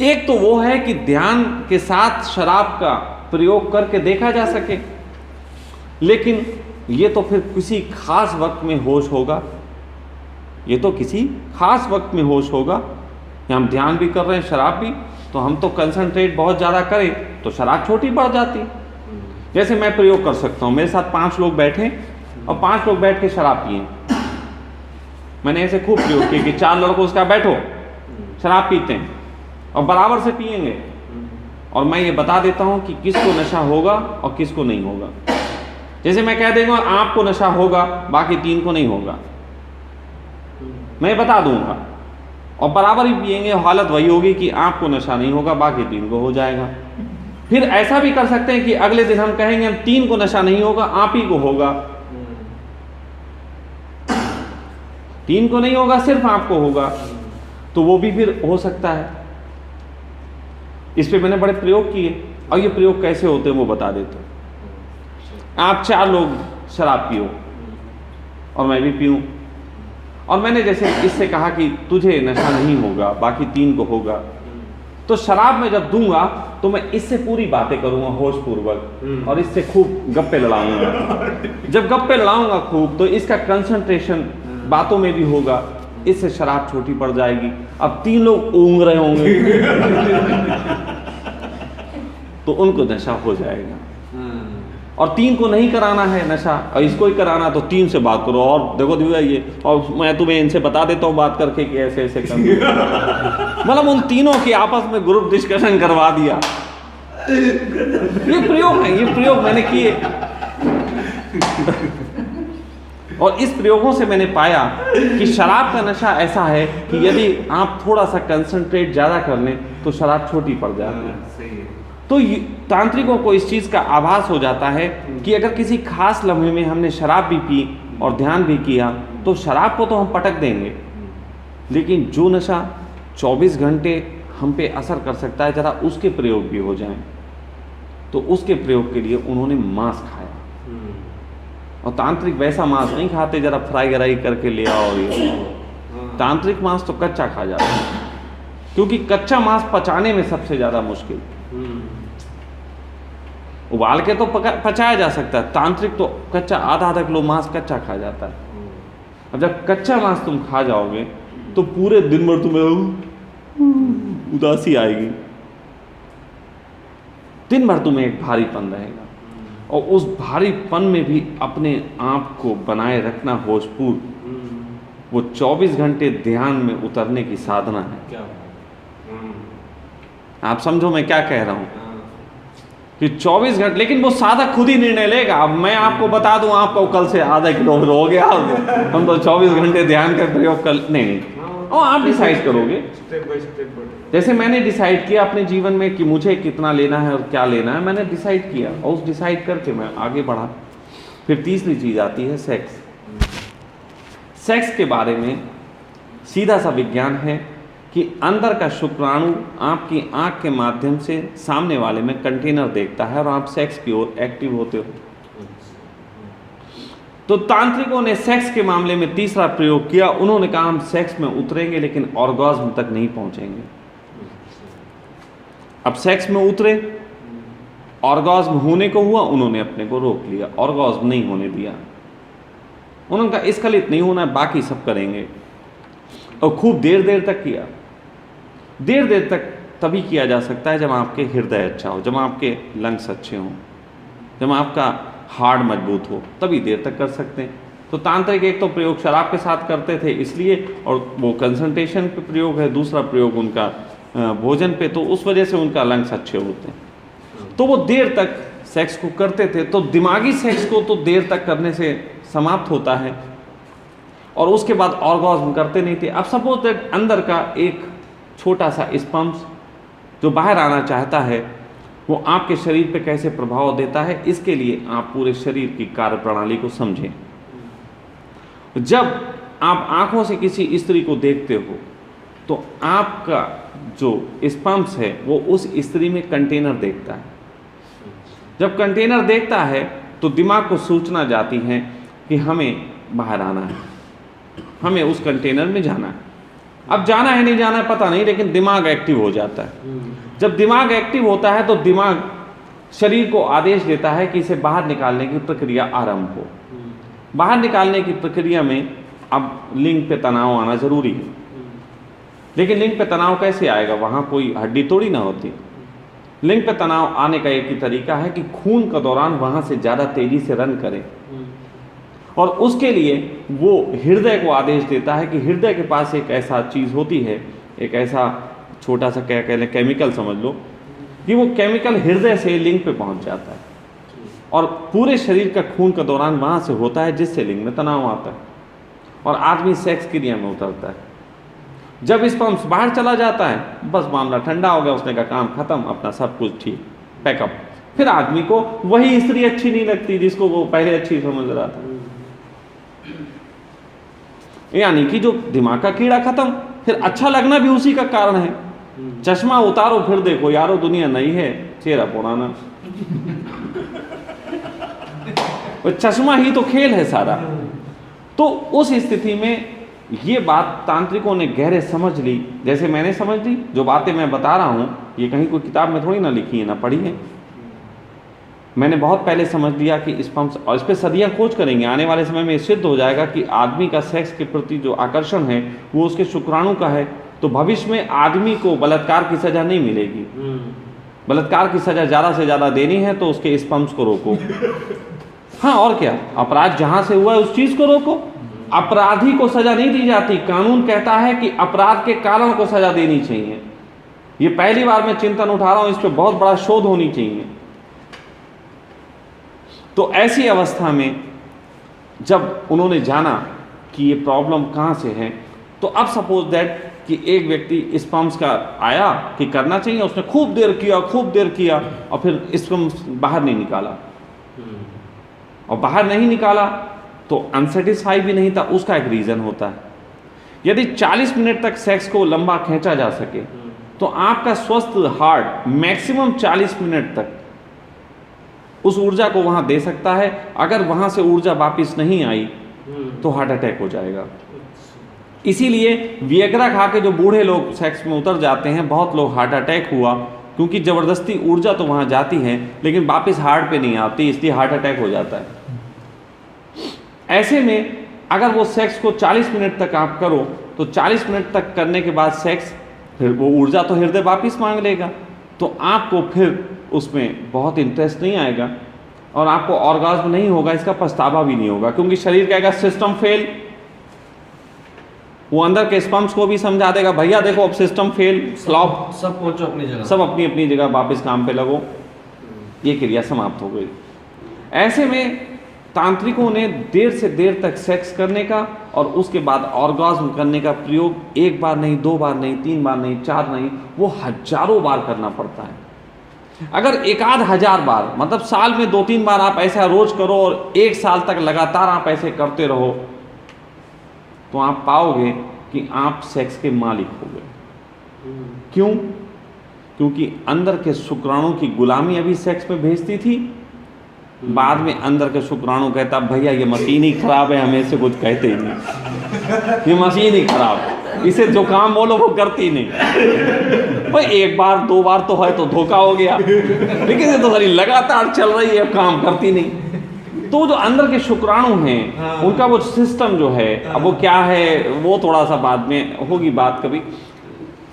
एक तो वो है कि ध्यान के साथ शराब का प्रयोग करके देखा जा सके, लेकिन ये तो फिर किसी खास वक्त में होश होगा। ये तो किसी खास वक्त में होश होगा। हम ध्यान भी कर रहे हैं, शराब भी, तो हम तो कंसंट्रेट बहुत ज़्यादा करें तो शराब छोटी पड़ जाती। जैसे मैं प्रयोग कर सकता हूँ, मेरे साथ 5 लोग बैठे और 5 लोग बैठ के शराब पिए। मैंने ऐसे खूब प्रयोग किया कि 4 लड़कों से कहा बैठो, शराब पीते हैं और बराबर से पिएंगे, और मैं ये बता देता हूँ कि किसको नशा होगा और किसको नहीं होगा। जैसे मैं कह देंगे आपको नशा होगा, बाकी 3 को नहीं होगा, मैं बता दूंगा, और बराबर ही पिएंगे। हालत वही होगी कि आपको नशा नहीं होगा, बाकी 3 को हो जाएगा। फिर ऐसा भी कर सकते हैं कि अगले दिन हम कहेंगे हम 3 को नशा नहीं होगा, आप ही को होगा। 3 को नहीं होगा, सिर्फ आपको होगा, तो वो भी फिर हो सकता है। इस पे मैंने बड़े प्रयोग किए, और ये प्रयोग कैसे होते हैं वो बता देता हूं। आप 4 लोग शराब पियो और मैं भी पीऊं, और मैंने जैसे इससे कहा कि तुझे नशा नहीं होगा, बाकी 3 को होगा, तो शराब में जब दूंगा तो मैं इससे पूरी बातें करूंगा होश पूर्वक और इससे खूब गप्पे लड़ाऊंगा। जब गप्पे लड़ाऊंगा खूब तो इसका कंसंट्रेशन बातों में भी होगा, इससे शराब छोटी पड़ जाएगी। अब 3 लोग ऊँग रहे होंगे तो उनको नशा हो जाएगा। और 3 को नहीं कराना है नशा और इसको ही कराना, तो 3 से बात करो और देखो दिव्या ये, और मैं तुम्हें इनसे बता देता हूँ बात करके कि ऐसे ऐसे कर मतलब उन तीनों की आपस में ग्रुप डिस्कशन करवा दिया। ये प्रयोग है, ये प्रयोग मैंने किए और इस प्रयोगों से मैंने पाया कि शराब का नशा ऐसा है कि यदि आप थोड़ा सा कंसंट्रेट ज़्यादा कर लें तो शराब छोटी पड़ जाती है। तो तांत्रिकों को इस चीज़ का आभास हो जाता है कि अगर किसी खास लम्हे में हमने शराब भी पी और ध्यान भी किया तो शराब को तो हम पटक देंगे, लेकिन जो नशा 24 घंटे हम पे असर कर सकता है जरा उसके प्रयोग भी हो जाएं। तो उसके प्रयोग के लिए उन्होंने मांस खाया। और तांत्रिक वैसा मांस नहीं खाते जरा फ्राई गराई करके ले आओ, तांत्रिक मांस तो कच्चा खा जाता है, क्योंकि कच्चा मांस पचाने में सबसे ज़्यादा मुश्किल। उबाल के तो पचाया जा सकता है, तांत्रिक तो कच्चा आधा किलो मांस कच्चा खा जाता है। अब जब कच्चा मांस तुम खा जाओगे तो पूरे दिन भर तुम्हें उदासी आएगी, दिन भर तुम्हें एक भारीपन रहेगा और उस भारीपन में भी अपने आप को बनाए रखना होशपूर्ण, वो 24 घंटे ध्यान में उतरने की साधना है। आप समझो मैं क्या कह रहा हूं कि 24 घंटे, लेकिन वो साधक खुद ही निर्णय लेगा। अब मैं आपको बता दूं आपको कल से आधा किलो हो गया, हम तो 24 घंटे ध्यान का प्रयोग कर नहीं, और आप डिसाइड करोगे स्टेप बाय स्टेप। जैसे मैंने डिसाइड किया अपने जीवन में कि मुझे कितना लेना है और क्या लेना है, मैंने डिसाइड किया और उस डिसाइड करके मैं आगे बढ़ा। फिर तीसरी चीज़ आती है सेक्स। सेक्स के बारे में सीधा सा विज्ञान है कि अंदर का शुक्राणु आपकी आंख के माध्यम से सामने वाले में कंटेनर देखता है और आप सेक्स की ओर एक्टिव होते हो। तो तांत्रिकों ने सेक्स के मामले में तीसरा प्रयोग किया। उन्होंने कहा हम सेक्स में उतरेंगे लेकिन ऑर्गेज्म तक नहीं पहुंचेंगे। अब सेक्स में उतरे, ऑर्गेज्म होने को हुआ, उन्होंने अपने को रोक लिया, ऑर्गेज्म नहीं होने दिया। उन्होंने कहा स्खलित नहीं होना, बाकी सब करेंगे। और खूब देर तक किया। देर तक तभी किया जा सकता है जब आपके हृदय अच्छा हो, जब आपके लंग्स अच्छे हों, जब आपका हार्ट मजबूत हो, तभी देर तक कर सकते हैं। तो तांत्रिक एक तो प्रयोग शराब के साथ करते थे इसलिए, और वो कंसंट्रेशन पे प्रयोग है, दूसरा प्रयोग उनका भोजन पे, तो उस वजह से उनका लंग्स अच्छे होते हैं। तो वो देर तक सेक्स को करते थे। तो दिमागी सेक्स को तो देर तक करने से समाप्त होता है और उसके बाद ऑर्गेज्म करते नहीं थे। अब सपोज दैट अंदर का एक छोटा सा स्पर्म जो बाहर आना चाहता है वो आपके शरीर पे कैसे प्रभाव देता है, इसके लिए आप पूरे शरीर की कार्यप्रणाली को समझें। जब आप आंखों से किसी स्त्री को देखते हो तो आपका जो स्पर्म्स है वो उस स्त्री में कंटेनर देखता है। जब कंटेनर देखता है तो दिमाग को सूचना जाती है कि हमें बाहर आना है, हमें उस कंटेनर में जाना है। अब जाना है नहीं जाना है पता नहीं, लेकिन दिमाग एक्टिव हो जाता है। जब दिमाग एक्टिव होता है तो दिमाग शरीर को आदेश देता है कि इसे बाहर निकालने की प्रक्रिया आरंभ हो। बाहर निकालने की प्रक्रिया में अब लिंग पे तनाव आना जरूरी है, लेकिन लिंग पे तनाव कैसे आएगा, वहाँ कोई हड्डी तोड़ी ना होती। लिंग पे तनाव आने का एक ही तरीका है कि खून का दौरान वहाँ से ज़्यादा तेजी से रन करे, और उसके लिए वो हृदय को आदेश देता है कि हृदय के पास एक ऐसा चीज़ होती है, एक ऐसा छोटा सा क्या कह लें केमिकल समझ लो, कि वो केमिकल हृदय से लिंग पे पहुंच जाता है और पूरे शरीर का खून का दौरान वहाँ से होता है, जिससे लिंग में तनाव आता है और आदमी सेक्स क्रिया में उतरता है। जब स्पर्म्स बाहर चला जाता है बस मामला ठंडा हो गया, उसने का काम खत्म, अपना सब कुछ ठीक, पैकअप। फिर आदमी को वही स्त्री अच्छी नहीं लगती जिसको वो पहले अच्छी समझ रहा था, यानी कि जो दिमाग का कीड़ा खत्म। फिर अच्छा लगना भी उसी का कारण है। चश्मा उतारो फिर देखो यारो दुनिया नई है, चेहरा पुराना। चश्मा ही तो खेल है सारा। तो उस स्थिति में ये बात तांत्रिकों ने गहरे समझ ली, जैसे मैंने समझ ली। जो बातें मैं बता रहा हूँ ये कहीं कोई किताब में थोड़ी ना लिखी है, ना पढ़ी है। मैंने बहुत पहले समझ लिया कि स्पर्म, और इस पर सदियाँ खोज करेंगे। आने वाले समय में ये सिद्ध हो जाएगा कि आदमी का सेक्स के प्रति जो आकर्षण है वो उसके शुक्राणु का है। तो भविष्य में आदमी को बलात्कार की सज़ा नहीं मिलेगी। बलात्कार की सज़ा ज़्यादा से ज़्यादा देनी है तो उसके स्पर्म्स को रोको। हाँ, और क्या, अपराध जहाँ से हुआ है उस चीज़ को रोको। अपराधी को सज़ा नहीं दी जाती, कानून कहता है कि अपराध के कारण को सज़ा देनी चाहिए। ये पहली बार मैं चिंतन उठा रहा हूँ, इस पर बहुत बड़ा शोध होनी चाहिए। तो ऐसी अवस्था में जब उन्होंने जाना कि ये प्रॉब्लम कहाँ से है, तो अब सपोज दैट कि एक व्यक्ति स्पर्म्स का आया कि करना चाहिए, उसने खूब देर किया और फिर स्पर्म्स बाहर नहीं निकाला, और बाहर नहीं निकाला तो अनसेटिस्फाई भी नहीं था। उसका एक रीज़न होता है। यदि 40 मिनट तक सेक्स को लंबा खींचा जा सके तो आपका स्वस्थ हार्ट मैक्सिमम 40 मिनट तक उस ऊर्जा को वहाँ दे सकता है। अगर वहाँ से ऊर्जा वापस नहीं आई तो हार्ट अटैक हो जाएगा। इसीलिए विएग्रा खा के जो बूढ़े लोग सेक्स में उतर जाते हैं, बहुत लोग हार्ट अटैक हुआ, क्योंकि ज़बरदस्ती ऊर्जा तो वहाँ जाती है लेकिन वापस हार्ट पे नहीं आती, इसलिए हार्ट अटैक हो जाता है। ऐसे में अगर वो सेक्स को 40 मिनट तक आप करो तो 40 मिनट तक करने के बाद सेक्स, फिर वो ऊर्जा तो हृदय वापस मांग लेगा, तो आपको फिर उसमें बहुत इंटरेस्ट नहीं आएगा और आपको ऑर्गाज्म नहीं होगा, इसका पछतावा भी नहीं होगा, क्योंकि शरीर कहेगा सिस्टम फेल। वो अंदर के स्पर्म्स को भी समझा देगा, भैया देखो अब सिस्टम फेल, स्लॉप, सब पहुंचो अपनी जगह, सब अपनी अपनी जगह वापस काम पे लगो। ये क्रिया समाप्त हो गई। ऐसे में तांत्रिकों ने देर से देर तक सेक्स करने का और उसके बाद ऑर्गाज्म करने का प्रयोग एक बार नहीं, 2 बार नहीं, 3 बार नहीं, 4 नहीं, वो हजारों बार करना पड़ता है। अगर 1,000 बार, मतलब साल में 2-3 बार आप ऐसा रोज करो और 1 साल तक लगातार आप ऐसे करते रहो, तो आप पाओगे कि आप सेक्स के मालिक हो गए। क्यों? क्योंकि अंदर के शुक्राणु की गुलामी अभी सेक्स में भेजती थी, बाद में अंदर के शुक्राणु कहता भैया ये मशीन ही खराब है, हमें से कुछ कहते ही नहीं, ये मशीन ही खराब है, इसे जो काम बोलो वो करती नहीं। भाई 1 बार 2 बार तो है तो धोखा हो गया, लेकिन ये तो सारी लगातार चल रही है, काम करती नहीं। तो जो अंदर के शुक्राणु हैं उनका वो सिस्टम जो है, अब वो क्या है वो थोड़ा सा बाद में होगी बात कभी,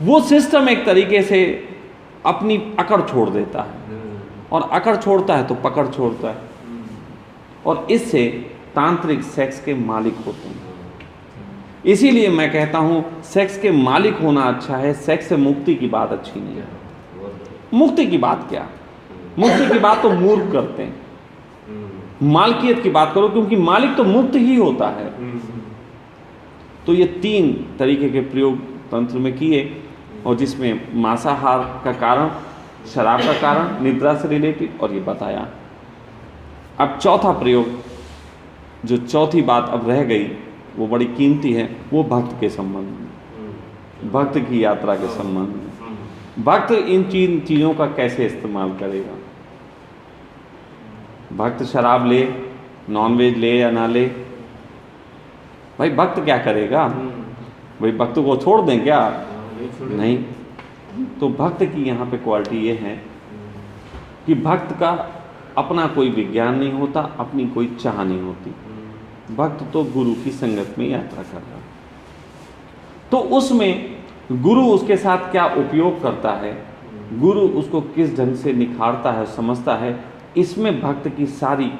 वो सिस्टम एक तरीके से अपनी अकड़ छोड़ देता है, और अकड़ छोड़ता है तो पकड़ छोड़ता है, और इससे तांत्रिक सेक्स के मालिक होते हैं। इसीलिए मैं कहता हूँ सेक्स के मालिक होना अच्छा है, सेक्स से मुक्ति की बात अच्छी नहीं है। मुक्ति की बात क्या, मुक्ति की बात तो मूर्ख करते हैं, मालकियत की बात करो, क्योंकि मालिक तो मुक्त ही होता है। तो ये 3 तरीके के प्रयोग तंत्र में किए, और जिसमें मांसाहार का कारण, शराब का कारण, निद्रा से रिलेटेड, और ये बताया। अब चौथा प्रयोग, जो चौथी बात अब रह गई, वो बड़ी कीमती है, वो भक्त के संबंध में, भक्त की यात्रा के संबंध में। भक्त इन चीज़ों का कैसे इस्तेमाल करेगा? भक्त शराब ले, नॉनवेज ले या ना ले, भाई भक्त क्या करेगा? भाई भक्त को छोड़ दें क्या? नहीं। तो भक्त की यहाँ पे क्वालिटी ये है कि भक्त का अपना कोई विज्ञान नहीं होता, अपनी कोई चाह नहीं होती। भक्त तो गुरु की संगत में यात्रा कर रहा है, तो उसमें गुरु उसके साथ क्या उपयोग करता है, गुरु उसको किस ढंग से निखारता है, समझता है, इसमें भक्त की सारी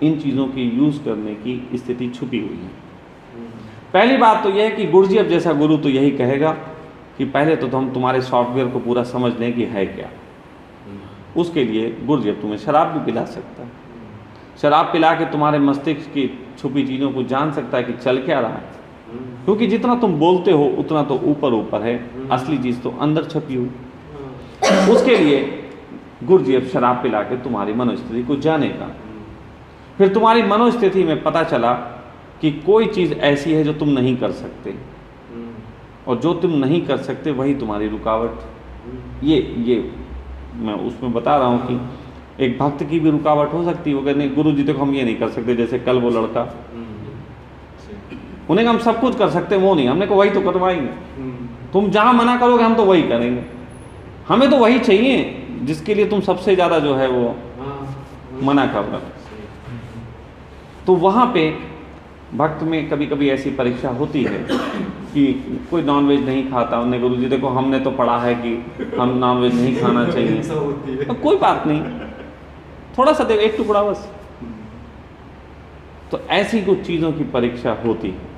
इन चीज़ों की यूज़ करने की स्थिति छुपी हुई है। पहली बात तो यह है कि गुरुजी अब जैसा गुरु तो यही कहेगा कि पहले तो हम तुम्हारे सॉफ्टवेयर को पूरा समझ लें कि है क्या। उसके लिए गुरुजी अब तुम्हें शराब भी पिला सकता है, शराब पिला के तुम्हारे मस्तिष्क की छुपी चीज़ों को जान सकता है कि चल क्या रहा है, क्योंकि जितना तुम बोलते हो उतना तो ऊपर ऊपर है, असली चीज़ तो अंदर छपी हुई। उसके लिए गुरुजी अब शराब पिला के तुम्हारी मनोस्थिति को जानेगा। फिर तुम्हारी मनोस्थिति में पता चला कि कोई चीज़ ऐसी है जो तुम नहीं कर सकते, और जो तुम नहीं कर सकते वही तुम्हारी रुकावट। ये मैं उसमें बता रहा हूँ कि एक भक्त की भी रुकावट हो सकती है। वो कहते गुरु जी देखो हम ये नहीं कर सकते, जैसे कल वो लड़का उन्हें कहा हम सब कुछ कर सकते हैं, वो नहीं, हमने कहा वही तो करवाएंगे, तुम जहाँ मना करोगे हम तो वही करेंगे, हमें तो वही चाहिए जिसके लिए तुम सबसे ज़्यादा जो है वो मना कर रहे हो। तो वहाँ पे भक्त में कभी कभी ऐसी परीक्षा होती है कि कोई नॉनवेज नहीं खाता, उन्हें गुरु जी देखो हमने तो पढ़ा है कि हम नॉनवेज नहीं खाना चाहिए, तो कोई बात नहीं, थोड़ा सा देखो, एक टुकड़ा बस। तो ऐसी कुछ चीज़ों की परीक्षा होती है।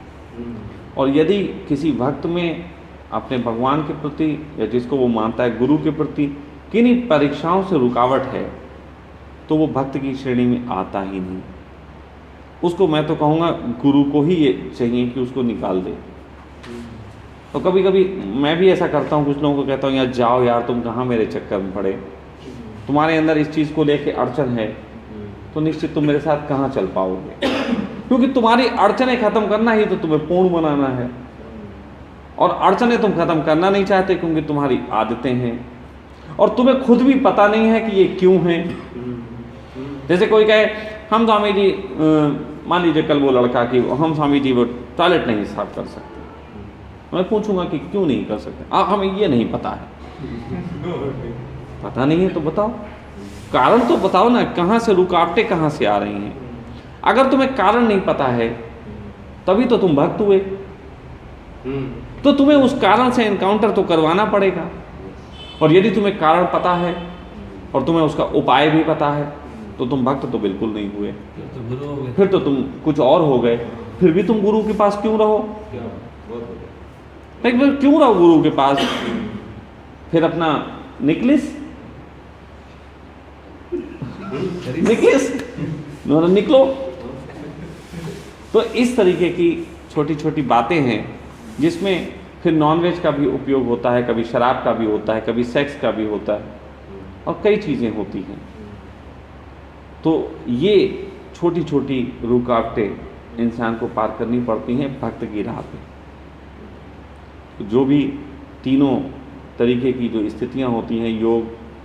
और यदि किसी भक्त में अपने भगवान के प्रति या जिसको वो मानता है गुरु के प्रति किन्हीं परीक्षाओं से रुकावट है, तो वो भक्त की श्रेणी में आता ही नहीं। उसको मैं तो कहूँगा गुरु को ही ये चाहिए कि उसको निकाल दे। तो कभी कभी मैं भी ऐसा करता हूँ, कुछ लोगों को कहता हूँ यार जाओ यार, तुम कहाँ मेरे चक्कर में पड़े, तुम्हारे अंदर इस चीज़ को लेके अड़चन है तो निश्चित तुम मेरे साथ कहाँ चल पाओगे, क्योंकि तुम्हारी अड़चनें ख़त्म करना ही तो तुम्हें पूर्ण बनाना है, और अड़चनें तुम ख़त्म करना नहीं चाहते क्योंकि तुम्हारी आदतें हैं और तुम्हें खुद भी पता नहीं है कि ये क्यों हैं। जैसे कोई कहे हम स्वामी जी, मान लीजिए कल वो लड़का कि हम स्वामी जी वो टॉयलेट नहीं साफ कर सकते, मैं पूछूंगा कि क्यों नहीं कर सकते, हमें ये नहीं पता है। पता नहीं है तो बताओ, कारण तो बताओ ना, कहाँ से रुकावटें कहाँ से आ रही हैं। अगर तुम्हें कारण नहीं पता है तभी तो तुम भक्त हुए, तो तुम्हें उस कारण से एनकाउंटर तो करवाना पड़ेगा। और यदि तुम्हें कारण पता है और तुम्हें उसका उपाय भी पता है तो तुम भक्त तो बिल्कुल नहीं हुए, फिर तो तुम कुछ और हो गए। फिर भी तुम गुरु के पास क्यों रहो, लेकिन क्यों रहो गुरु के पास, फिर अपना निकलो। तो इस तरीके की छोटी छोटी बातें हैं जिसमें फिर नॉनवेज का भी उपयोग होता है, कभी शराब का भी होता है, कभी सेक्स का भी होता है, और कई चीज़ें होती हैं। तो ये छोटी छोटी रुकावटें इंसान को पार करनी पड़ती हैं भक्त की राह पे। जो भी तीनों तरीके की जो स्थितियां होती हैं, योग,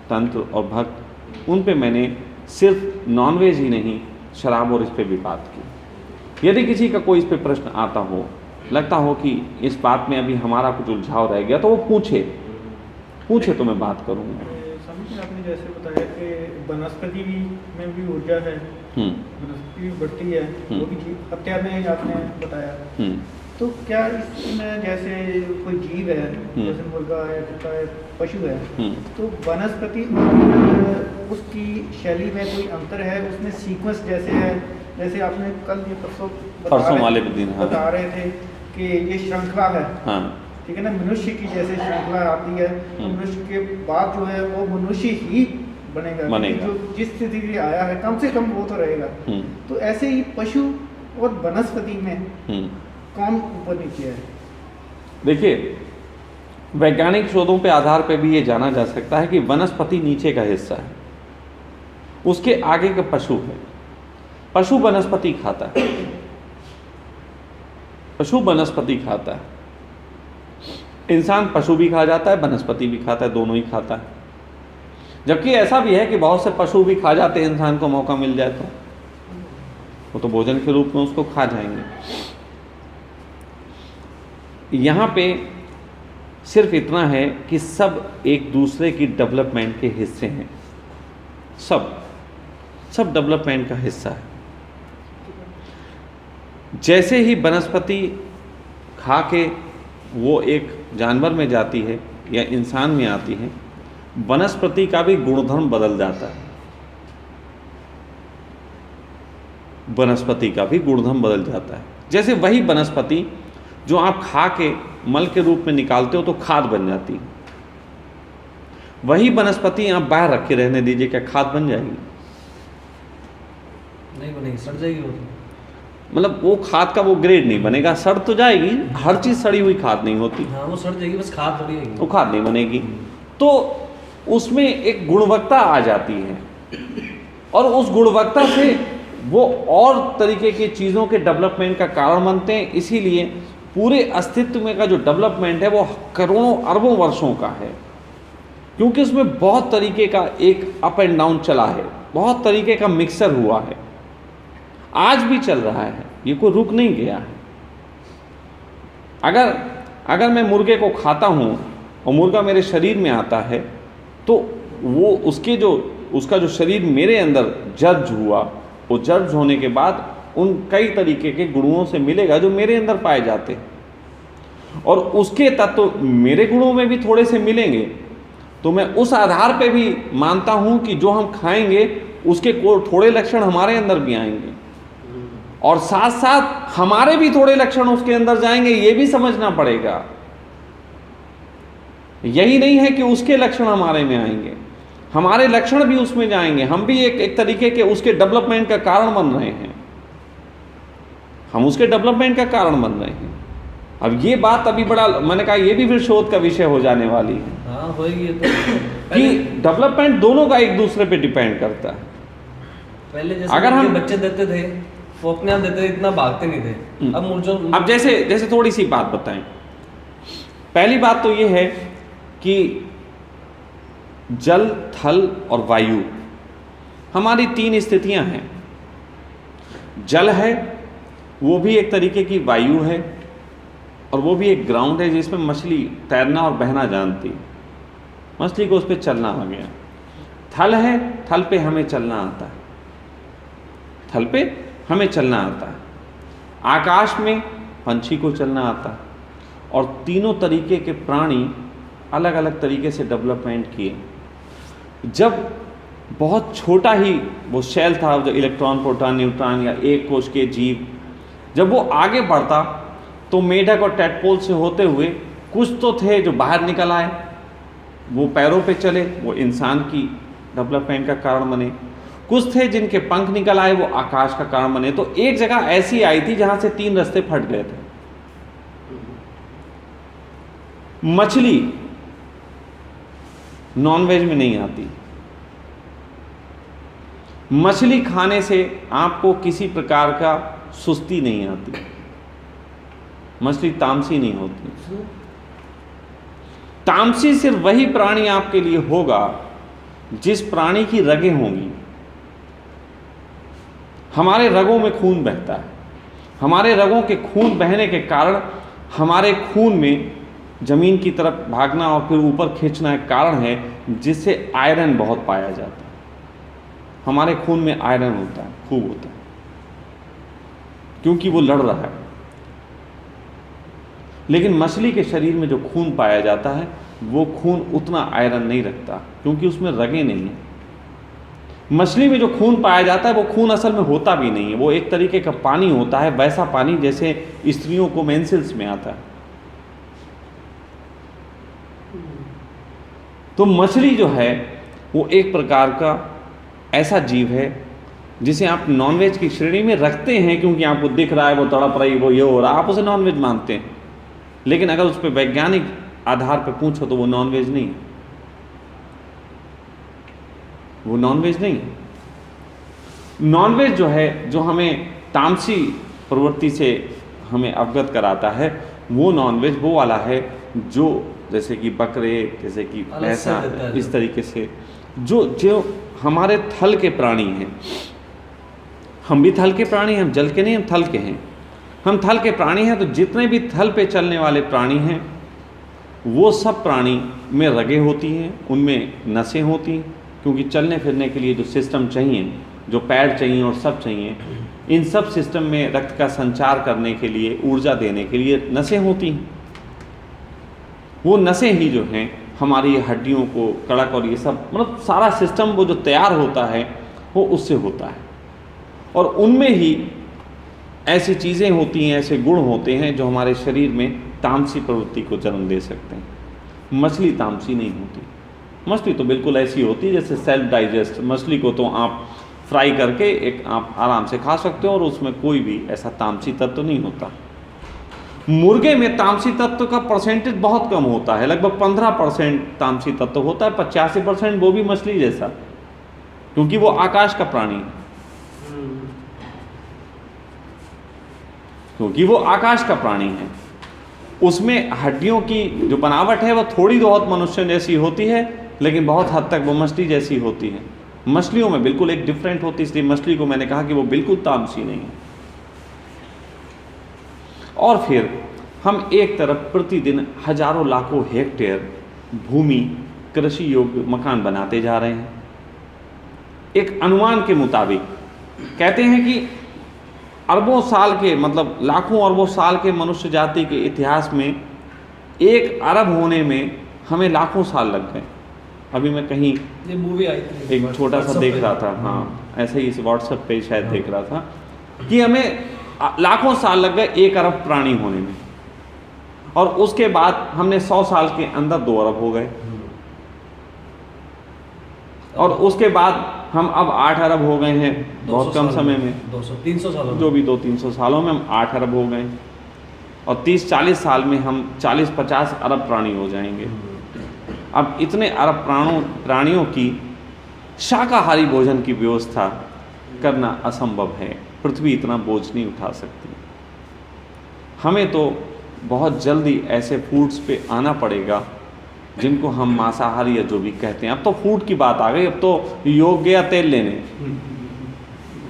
तंत्र और भक्त, उन पे मैंने सिर्फ नॉनवेज ही नहीं, शराब और इस पे भी बात की। यदि किसी का कोई इस पे प्रश्न आता हो, लगता हो कि इस बात में अभी हमारा कुछ उलझाव रह गया, तो वो पूछे तो मैं बात करूँगा। आपने जैसे बताया कि वनस्पति में भी ऊर्जा है, वनस्पति भी बढ़ती है, वो भी जीव हत्या में आपने बताया। तो क्या इसमें जैसे कोई जीव है, जैसे मुर्गा है, कुत्ता है, पशु है, तो वनस्पति और उसकी शैली में कोई अंतर है, उसमें सीक्वेंस जैसे है, जैसे आपने कल ये परसों वाले दिन बता रहे थे कि ये श्रृंखला है, ठीक है ना, मनुष्य की जैसे श्रृंखला आती है, तो मनुष्य के बाद जो है वो मनुष्य ही बनेगा। जो जिस स्थिति से आया है कम से कम वो तो रहेगा। तो ऐसे ही पशु और वनस्पति में कौन ऊपर नीचे है? देखिए, वैज्ञानिक शोधों पे आधार पे भी ये जाना जा सकता है कि वनस्पति नीचे का हिस्सा है, उसके आगे का पशु है। पशु वनस्पति खाता है, पशु वनस्पति खाता है। इंसान पशु भी खा जाता है, वनस्पति भी खाता है, दोनों ही खाता है। जबकि ऐसा भी है कि बहुत से पशु भी खा जाते हैं, इंसान को मौका मिल जाए तो वो तो भोजन के रूप में उसको खा जाएंगे। यहाँ पे सिर्फ इतना है कि सब एक दूसरे की डेवलपमेंट के हिस्से हैं, सब डेवलपमेंट का हिस्सा है। जैसे ही वनस्पति खा के वो एक जानवर में जाती है या इंसान में आती है, वनस्पति का भी गुणधर्म बदल जाता है, वनस्पति का भी गुणधर्म बदल जाता है। जैसे वही वनस्पति जो आप खा के मल के रूप में निकालते हो तो खाद बन जाती है, वही वनस्पति आप बाहर रख के रहने दीजिए, क्या खाद बन जाएगी? नहीं बनेगी, सड़ जाएगी वो। मतलब वो खाद का वो ग्रेड नहीं बनेगा, सड़ तो जाएगी, हर चीज़ सड़ी हुई खाद नहीं होती। हाँ, वो सड़ जाएगी, बस खाद थोड़ी आएगी, वो खाद नहीं बनेगी। तो उसमें एक गुणवत्ता आ जाती है, और उस गुणवत्ता से वो और तरीके की चीज़ों के डेवलपमेंट का कारण बनते हैं। इसीलिए पूरे अस्तित्व में का जो डेवलपमेंट है वो करोड़ों अरबों वर्षों का है, क्योंकि उसमें बहुत तरीके का एक अप एंड डाउन चला है, बहुत तरीके का मिक्सर हुआ है, आज भी चल रहा है, ये कोई रुक नहीं गया है। अगर मैं मुर्गे को खाता हूँ और मुर्गा मेरे शरीर में आता है, तो वो उसका जो शरीर मेरे अंदर जर्ज हुआ, वो जर्ज होने के बाद उन कई तरीके के गुणों से मिलेगा जो मेरे अंदर पाए जाते हैं, और उसके तत्व मेरे गुणों में भी थोड़े से मिलेंगे। तो मैं उस आधार पे भी मानता हूँ कि जो हम खाएंगे उसके थोड़े लक्षण हमारे अंदर भी आएंगे, और साथ साथ हमारे भी थोड़े लक्षण उसके अंदर जाएंगे, ये भी समझना पड़ेगा। यही नहीं है कि उसके लक्षण हमारे में आएंगे, हमारे लक्षण भी उसमें जाएंगे। हम भी एक तरीके के उसके डेवलपमेंट का कारण बन रहे हैं, हम उसके डेवलपमेंट का कारण बन रहे हैं। अब ये बात अभी बड़ा, मैंने कहा ये भी फिर शोध का विषय हो जाने वाली है। हाँ होगी तो कि डेवलपमेंट दोनों का एक दूसरे पे डिपेंड करता है। पहले जैसे अगर हम बच्चे देते थे वो अपने आप देते थे, इतना भागते नहीं थे। अब मुर्जों अब जैसे थोड़ी सी बात बताएं। पहली बात तो ये है कि जल, थल और वायु हमारी 3 स्थितियां हैं। जल है, वो भी एक तरीके की वायु है, और वो भी एक ग्राउंड है जिसमें मछली तैरना और बहना जानती, मछली को उस पर चलना आ गया। थल है, थल पे हमें चलना आता है, थल पे हमें चलना आता है। आकाश में पंछी को चलना आता है, और तीनों तरीके के प्राणी अलग अलग तरीके से डेवलपमेंट किए। जब बहुत छोटा ही वो सेल था, जो इलेक्ट्रॉन, प्रोटॉन, न्यूट्रॉन या एक कोश के जीव, जब वो आगे बढ़ता तो मेढक और टैडपोल से होते हुए कुछ तो थे जो बाहर निकल आए, वो पैरों पे चले, वो इंसान की डेवलपमेंट का कारण बने। कुछ थे जिनके पंख निकल आए, वो आकाश का कारण बने। तो एक जगह ऐसी आई थी जहां से 3 रास्ते फट गए थे। मछली नॉनवेज में नहीं आती। मछली खाने से आपको किसी प्रकार का सुस्ती नहीं आती, मछली तामसी नहीं होती। तामसी सिर्फ वही प्राणी आपके लिए होगा जिस प्राणी की रगें होंगी। हमारे रगों में खून बहता है, हमारे रगों के खून बहने के कारण हमारे खून में जमीन की तरफ भागना और फिर ऊपर खींचना एक कारण है, जिससे आयरन बहुत पाया जाता है। हमारे खून में आयरन होता है, खूब होता है, क्योंकि वो लड़ रहा है। लेकिन मछली के शरीर में जो खून पाया जाता है, वो खून उतना आयरन नहीं रखता, क्योंकि उसमें रगें नहीं है। मछली में जो खून पाया जाता है, वो खून असल में होता भी नहीं है, वो एक तरीके का पानी होता है, वैसा पानी जैसे स्त्रियों को मेंसेस में आता है। तो मछली जो है वो एक प्रकार का ऐसा जीव है जिसे आप नॉनवेज की श्रेणी में रखते हैं, क्योंकि आपको दिख रहा है वो तड़प रही, वो ये हो रहा, आप उसे नॉनवेज मानते हैं। लेकिन अगर उस पर वैज्ञानिक आधार पर पूछो तो वो नॉनवेज नहीं है, वो नॉनवेज नहीं है। नॉनवेज जो है, जो हमें तामसी प्रवृत्ति से हमें अवगत कराता है, वो नॉनवेज वो वाला है जो जैसे कि बकरे, जैसे कि भैंसा, इस तरीके से जो हमारे थल के प्राणी हैं। हम भी थल के प्राणी हैं, हम जल के नहीं, हम थल के हैं। हम थल के प्राणी हैं, तो जितने भी थल पे चलने वाले प्राणी हैं, वो सब प्राणी में रगें होती हैं, उनमें नसें होती हैं, क्योंकि चलने फिरने के लिए जो सिस्टम चाहिए, जो पैर चाहिए और सब चाहिए, इन सब सिस्टम में रक्त का संचार करने के लिए, ऊर्जा देने के लिए नसें होती हैं। वो नसें ही जो हैं हमारी हड्डियों को कड़क और ये सब, मतलब सारा सिस्टम वो जो तैयार होता है वो उससे होता है। और उनमें ही ऐसी चीज़ें होती हैं, ऐसे गुण होते हैं जो हमारे शरीर में तामसी प्रवृत्ति को जन्म दे सकते हैं। मछली तामसी नहीं होती, मछली तो बिल्कुल ऐसी होती है जैसे सेल्फ डाइजेस्ट। मछली को तो आप फ्राई करके आप आराम से खा सकते हो, और उसमें कोई भी ऐसा तामसी तत्व नहीं होता। मुर्गे में तामसी तत्व का परसेंटेज बहुत कम होता है, लगभग 15% तामसी तत्व होता है, 85% वो भी मछली जैसा, क्योंकि वो आकाश का प्राणी है, क्योंकि वो आकाश का प्राणी है। उसमें हड्डियों की जो बनावट है वो थोड़ी बहुत मनुष्य जैसी होती है, लेकिन बहुत हद तक वो मछली जैसी होती है। मछलियों में बिल्कुल एक डिफरेंट होती है, इसलिए मछली को मैंने कहा कि वो बिल्कुल तामसी नहीं है। और फिर हम एक तरफ प्रतिदिन हजारों लाखों हेक्टेयर भूमि कृषि योग्य मकान बनाते जा रहे हैं। एक अनुमान के मुताबिक कहते हैं कि अरबों साल के, मतलब लाखों अरबों साल के मनुष्य जाति के इतिहास में 1 अरब होने में हमें लाखों साल लग गए। अभी मैं कहीं ये मूवी आई थी, एक छोटा सा देख रहा था, हाँ ऐसे ही इस व्हाट्सएप पे शायद देख रहा था कि हमें लाखों साल लग गए 1 अरब प्राणी होने में, और उसके बाद हमने 100 साल के अंदर 2 अरब हो गए, और उसके बाद हम अब 8 अरब हो गए हैं बहुत कम समय में, 200-300 सालों में, जो भी 200-300 सालों में हम 8 अरब हो गए, और 30-40 साल में हम 40-50 अरब प्राणी हो जाएंगे। अब इतने अरब प्राणियों की शाकाहारी भोजन की व्यवस्था करना असंभव है। पृथ्वी इतना बोझ नहीं उठा सकती। हमें तो बहुत जल्दी ऐसे फूड्स पे आना पड़ेगा जिनको हम मांसाहारी या जो भी कहते हैं। अब तो फूड की बात आ गई, अब तो योग गया तेल लेने,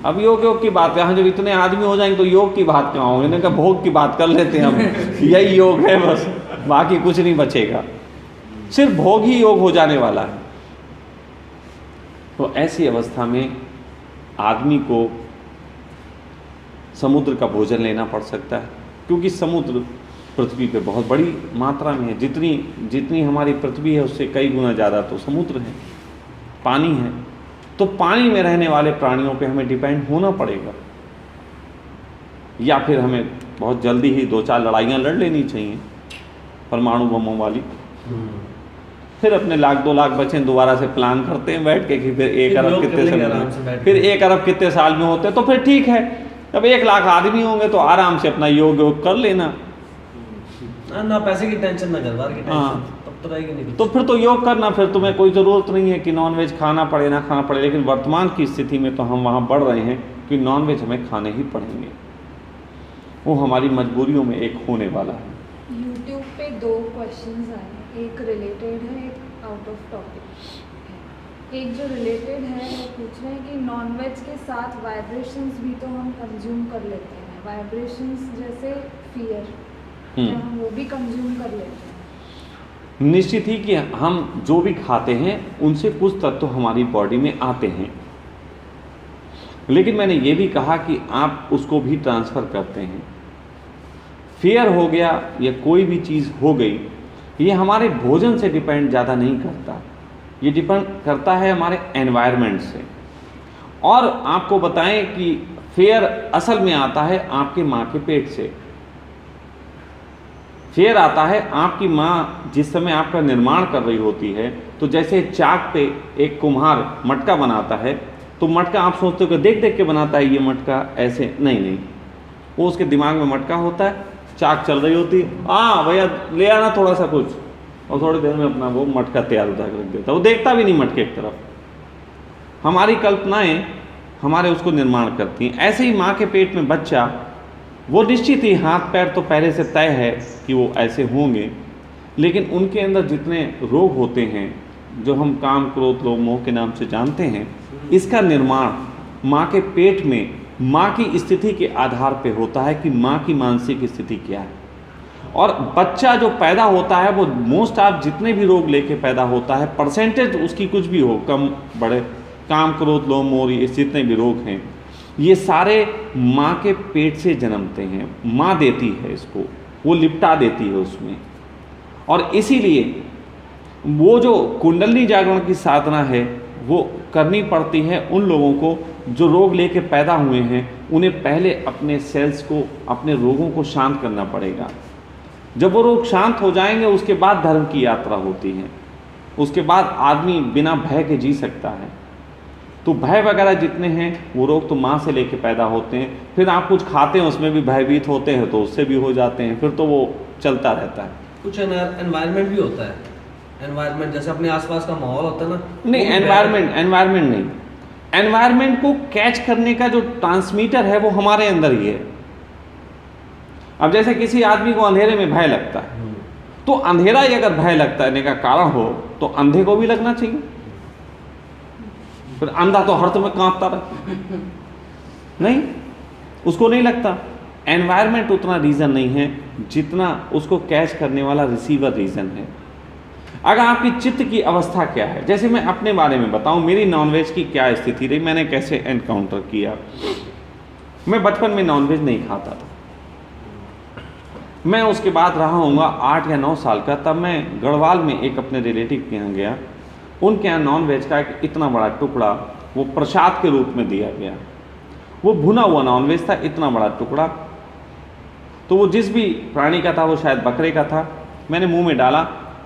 अब योग की बात है। हाँ, जब इतने आदमी हो जाएंगे तो योग की बात कहाँ होगी, ना भोग की बात कर लेते हैं हम, यही योग है बस, बाकी कुछ नहीं बचेगा, सिर्फ भोग ही योग हो जाने वाला है। तो ऐसी अवस्था में आदमी को समुद्र का भोजन लेना पड़ सकता है, क्योंकि समुद्र पृथ्वी पे बहुत बड़ी मात्रा में है। जितनी हमारी पृथ्वी है उससे कई गुना ज़्यादा तो समुद्र है, पानी है। तो पानी में रहने वाले प्राणियों पे हमें डिपेंड होना पड़ेगा, या फिर हमें बहुत जल्दी ही 2-4 लड़ाइयाँ लड़ लेनी चाहिए परमाणु बमों वाली, फिर अपने 1-2 लाख बचे दोबारा से प्लान करते हैं बैठ के कि फिर 1 अरब कितने समय में, फिर 1 अरब कितने साल में होते हैं, तो फिर ठीक है। जब 1 लाख आदमी होंगे तो आराम से अपना योग कर लेना, ना पैसे की टेंशन ना घर बार की टेंशन, तब तो रहेगी नहीं। तो फिर तो योग करना, फिर तुम्हें कोई ज़रूरत नहीं है कि नॉनवेज खाना पड़े ना खाना पड़े। लेकिन वर्तमान की स्थिति में तो हम वहाँ बढ़ रहे हैं कि नॉनवेज हमें खाने ही पड़ेंगे, वो हमारी मजबूरियों में एक होने वाला है। यूट्यूब पे 2 क्वेश्चंस आए, एक रिलेटेड है, एक आउट ऑफ टॉपिक। एक जो रिलेटेड है वो पूछ रहे हैं कि नॉनवेज के साथ वाइब्रेशंस भी तो हम कंज्यूम कर लेते हैं, वाइब्रेशंस जैसे फियर, क्या हम वो भी कंज्यूम कर लेते हैं? निश्चित ही कि हम जो भी खाते हैं उनसे कुछ तत्व तो हमारी बॉडी में आते हैं, लेकिन मैंने ये भी कहा कि आप उसको भी ट्रांसफ़र करते हैं। फियर हो गया या कोई भी चीज़ हो गई, ये हमारे भोजन से डिपेंड ज़्यादा नहीं करता, ये डिपेंड करता है हमारे एनवायरनमेंट से। और आपको बताएं कि फियर असल में आता है आपके माँ के पेट से। फियर आता है आपकी माँ जिस समय आपका निर्माण कर रही होती है, तो जैसे चाक पे एक कुम्हार मटका बनाता है, तो मटका आप सोचते हो कि देख देख के बनाता है ये मटका, ऐसे नहीं, वो उसके दिमाग में मटका होता है, चाक चल रही होती है, हाँ भैया ले आना थोड़ा सा कुछ, और थोड़ी देर में अपना वो मटका तैयार उठा के रख देता है। वो देखता भी नहीं मटके की तरफ। हमारी कल्पनाएं हमारे उसको निर्माण करती हैं। ऐसे ही माँ के पेट में बच्चा, वो निश्चित ही हाथ पैर तो पहले से तय है कि वो ऐसे होंगे, लेकिन उनके अंदर जितने रोग होते हैं जो हम काम क्रोध लोभ मोह के नाम से जानते हैं, इसका निर्माण माँ के पेट में माँ की स्थिति के आधार पे होता है कि माँ की मानसिक स्थिति क्या है। और बच्चा जो पैदा होता है वो मोस्ट ऑफ जितने भी रोग लेके पैदा होता है, परसेंटेज उसकी कुछ भी हो, कम बड़े, काम क्रोध लोभ मोह ये जितने भी रोग हैं, ये सारे माँ के पेट से जन्मते हैं। माँ देती है इसको, वो लिपटा देती है उसमें। और इसीलिए वो जो कुंडली जागरण की साधना है वो करनी पड़ती है उन लोगों को जो रोग लेके पैदा हुए हैं। उन्हें पहले अपने सेल्स को, अपने रोगों को शांत करना पड़ेगा। जब वो रोग शांत हो जाएंगे उसके बाद धर्म की यात्रा होती है, उसके बाद आदमी बिना भय के जी सकता है। तो भय वगैरह जितने हैं वो रोग तो माँ से लेके पैदा होते हैं। फिर आप कुछ खाते हैं उसमें भी भयभीत होते हैं तो उससे भी हो जाते हैं, फिर तो वो चलता रहता है। कुछ एनवायरनमेंट भी होता है, एनवायरनमेंट जैसे अपने आसपास का माहौल होता है ना। नहीं, एनवायरनमेंट नहीं, एनवायरनमेंट को कैच करने का जो ट्रांसमीटर है वो हमारे अंदर ही है। अब जैसे किसी आदमी को अंधेरे में भय लगता है, तो अंधेरा ही अगर भय लगने का कारण हो तो अंधे को भी लगना चाहिए। फिर अंधा तो हर समय कांपता रहता नहीं, उसको नहीं लगता। एनवायरनमेंट उतना रीज़न नहीं है जितना उसको कैच करने वाला रिसीवर रीज़न है। अगर आपकी चित्त की अवस्था क्या है, जैसे मैं अपने बारे में बताऊं, मेरी नॉनवेज की क्या स्थिति रही, मैंने कैसे एनकाउंटर किया। मैं बचपन में नॉनवेज नहीं खाता था। मैं उसके बाद रहा हूँगा 8 या 9 साल का, तब मैं गढ़वाल में एक अपने रिलेटिव के यहाँ गया। उनके यहाँ नॉनवेज का एक इतना बड़ा टुकड़ा वो प्रसाद के रूप में दिया गया। वो भुना हुआ नॉनवेज था, इतना बड़ा टुकड़ा। तो वो जिस भी प्राणी का था, वो शायद बकरे का था। मैंने मुंह में डाला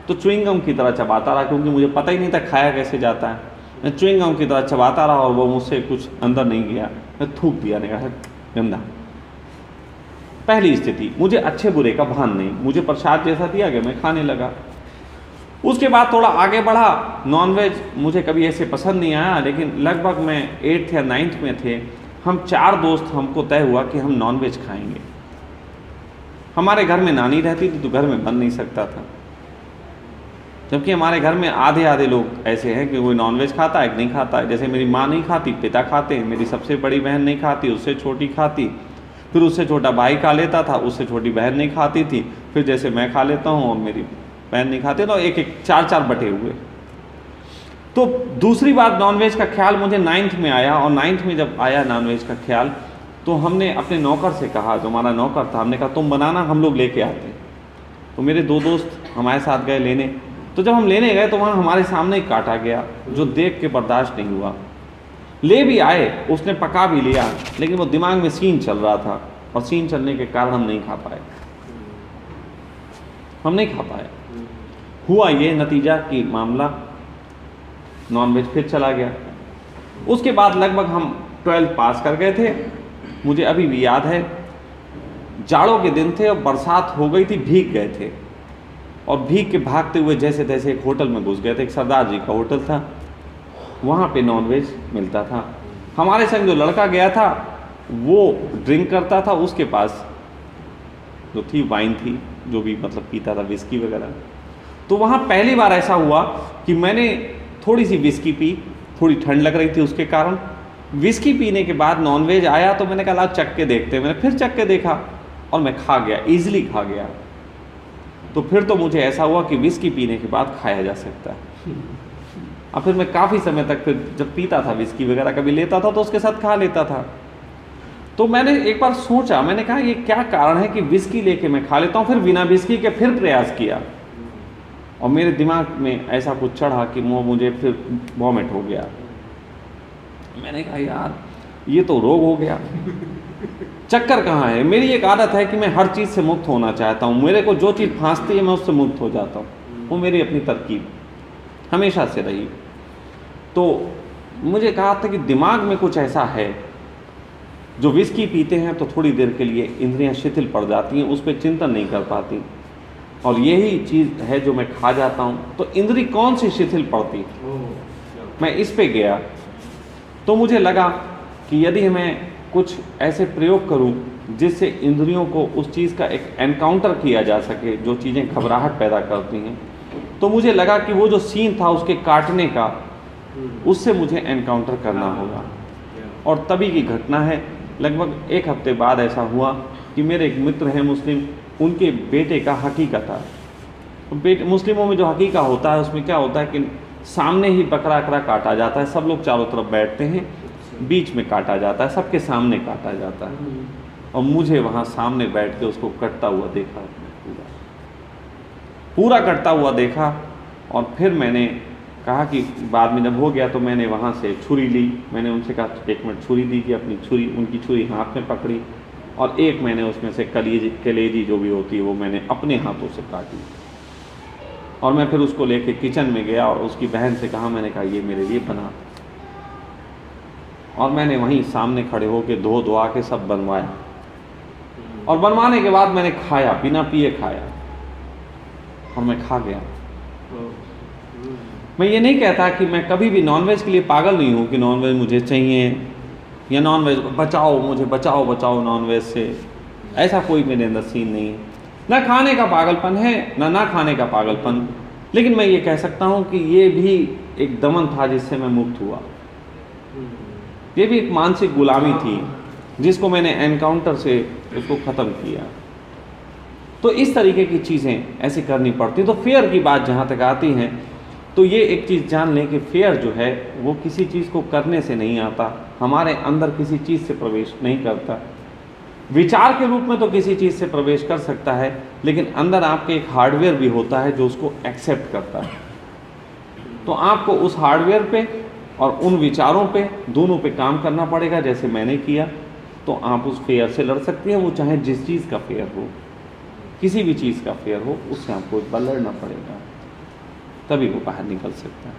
तो च्युइंगम की तरह चबाता रहा, क्योंकि मुझे पता ही नहीं था खाया कैसे जाता है। मैं च्युइंगम की तरह चबाता रहा और वो मुझसे कुछ अंदर नहीं गया। मैं थूक दिया, ने कहा गंदा। पहली स्थिति, मुझे अच्छे बुरे का भान नहीं, मुझे प्रसाद जैसा दिया गया, मैं खाने लगा। उसके बाद थोड़ा आगे बढ़ा। नॉनवेज मुझे कभी ऐसे पसंद नहीं आया, लेकिन लगभग मैं 8th या 9th में थे। हम 4 दोस्त, हमको तय हुआ कि हम नॉनवेज खाएंगे। हमारे घर में नानी रहती थी तो घर में बन नहीं सकता था, जबकि हमारे घर में आधे आधे लोग ऐसे हैं कि कोई नॉनवेज खाता है, नहीं खाता है। जैसे मेरी माँ नहीं खाती, पिता खाते हैं, मेरी सबसे बड़ी बहन नहीं खाती, उससे छोटी खाती, फिर उससे छोटा भाई खा लेता था, उससे छोटी बहन नहीं खाती थी, फिर जैसे मैं खा लेता हूँ और मेरी बहन नहीं खाती, तो एक 4 बटे हुए। तो दूसरी बात, नॉनवेज का ख्याल मुझे 9th में आया। और 9th में जब आया नॉनवेज का ख्याल, तो हमने अपने नौकर से कहा, जो हमारा नौकर था, हमने कहा तुम बनाना, हम लोग लेके आते। तो मेरे 2 दोस्त हमारे साथ गए लेने। तो जब हम लेने गए तो वहाँ हमारे सामने ही काटा गया, जो देख के बर्दाश्त नहीं हुआ। ले भी आए, उसने पका भी लिया, लेकिन वो दिमाग में सीन चल रहा था, और सीन चलने के कारण हम नहीं खा पाए। हुआ ये नतीजा कि मामला नॉनवेज फिर चला गया। उसके बाद लगभग हम 12th पास कर गए थे। मुझे अभी भी याद है, जाड़ों के दिन थे और बरसात हो गई थी, भीग गए थे, और भीग के भागते हुए जैसे तैसे एक होटल में घुस गए थे। एक सरदार जी का होटल था, वहाँ पे नॉनवेज मिलता था। हमारे संग जो लड़का गया था वो ड्रिंक करता था, उसके पास जो थी वाइन थी, जो भी मतलब पीता था, विस्की वगैरह। तो वहाँ पहली बार ऐसा हुआ कि मैंने थोड़ी सी विस्की पी, थोड़ी ठंड लग रही थी उसके कारण। विस्की पीने के बाद नॉनवेज आया तो मैंने कहा चख के देखते हैं। मैंने फिर चख के देखा और मैं खा गया, ईजिली खा गया। तो फिर तो मुझे ऐसा हुआ कि विस्की पीने के बाद खाया जा सकता है। और फिर मैं काफ़ी समय तक फिर जब पीता था विस्की वगैरह, कभी लेता था तो उसके साथ खा लेता था। तो मैंने एक बार सोचा, मैंने कहा ये क्या कारण है कि विस्की लेके मैं खा लेता हूँ, फिर बिना विस्की के फिर प्रयास किया, और मेरे दिमाग में ऐसा कुछ चढ़ा कि मुझे फिर वॉमिट हो गया। मैंने कहा यार ये तो रोग हो गया, चक्कर कहाँ है। मेरी एक आदत है कि मैं हर चीज़ से मुक्त होना चाहता हूँ। मेरे को जो चीज़ फांसती है मैं उससे मुक्त हो जाता हूँ, वो मेरी अपनी तरकीब हमेशा से रही। तो मुझे कहा था कि दिमाग में कुछ ऐसा है, जो विस्की पीते हैं तो थोड़ी देर के लिए इंद्रियां शिथिल पड़ जाती हैं, उस पर चिंतन नहीं कर पाती, और यही चीज़ है जो मैं खा जाता हूँ तो इंद्री कौन सी शिथिल पड़ती। मैं इस पे गया तो मुझे लगा कि यदि मैं कुछ ऐसे प्रयोग करूं जिससे इंद्रियों को उस चीज़ का एक एनकाउंटर किया जा सके जो चीज़ें घबराहट पैदा करती हैं, तो मुझे लगा कि वो जो सीन था उसके काटने का, उससे मुझे एनकाउंटर करना होगा। और तभी की घटना है, लगभग 1 हफ्ते बाद ऐसा हुआ कि मेरे एक मित्र हैं मुस्लिम, उनके बेटे का हकीका था। मुस्लिमों में जो हकीका होता है उसमें क्या होता है कि सामने ही बकरा अकरा काटा जाता है, सब लोग चारों तरफ बैठते हैं, बीच में काटा जाता है, सबके सामने काटा जाता है। और मुझे वहाँ सामने बैठ के उसको कटता हुआ देखा, पूरा कटता हुआ देखा। और फिर मैंने कहा कि बाद में जब हो गया तो मैंने वहाँ से छुरी ली। मैंने उनसे कहा 1 मिनट छुरी दीजिए, अपनी छुरी, उनकी छुरी हाथ में पकड़ी, और एक मैंने उसमें से कलेजी जो भी होती है वो मैंने अपने हाथों से काटी। और मैं फिर उसको लेके किचन में गया और उसकी बहन से कहा, मैंने कहा ये मेरे लिए बना, और मैंने वहीं सामने खड़े होके धो के सब बनवाया। और बनवाने के बाद मैंने खाया, बिना पिए खाया, और मैं खा गया। मैं ये नहीं कहता कि मैं कभी भी नॉनवेज के लिए पागल नहीं हूँ कि नॉनवेज मुझे चाहिए या नॉनवेज बचाओ, मुझे बचाओ नॉनवेज से, ऐसा कोई मेरे अंदर सीन नहीं है। ना खाने का पागलपन है, ना खाने का पागलपन, लेकिन मैं ये कह सकता हूँ कि ये भी एक दमन था जिससे मैं मुक्त हुआ। ये भी एक मानसिक गुलामी थी जिसको मैंने एनकाउंटर से उसको ख़त्म किया। तो इस तरीके की चीज़ें ऐसी करनी पड़ती। तो फेयर की बात जहाँ तक आती है, तो ये एक चीज़ जान लें कि फेयर जो है वो किसी चीज़ को करने से नहीं आता, हमारे अंदर किसी चीज़ से प्रवेश नहीं करता। विचार के रूप में तो किसी चीज़ से प्रवेश कर सकता है, लेकिन अंदर आपके एक हार्डवेयर भी होता है जो उसको एक्सेप्ट करता है। तो आपको उस हार्डवेयर पे और उन विचारों पे, दोनों पे काम करना पड़ेगा। जैसे मैंने किया, तो आप उस फेयर से लड़ सकते हैं, वो चाहे जिस चीज़ का फेयर हो, किसी भी चीज़ का फेयर हो, उससे आपको एक बार लड़ना पड़ेगा, तभी वो बाहर निकल सकता है।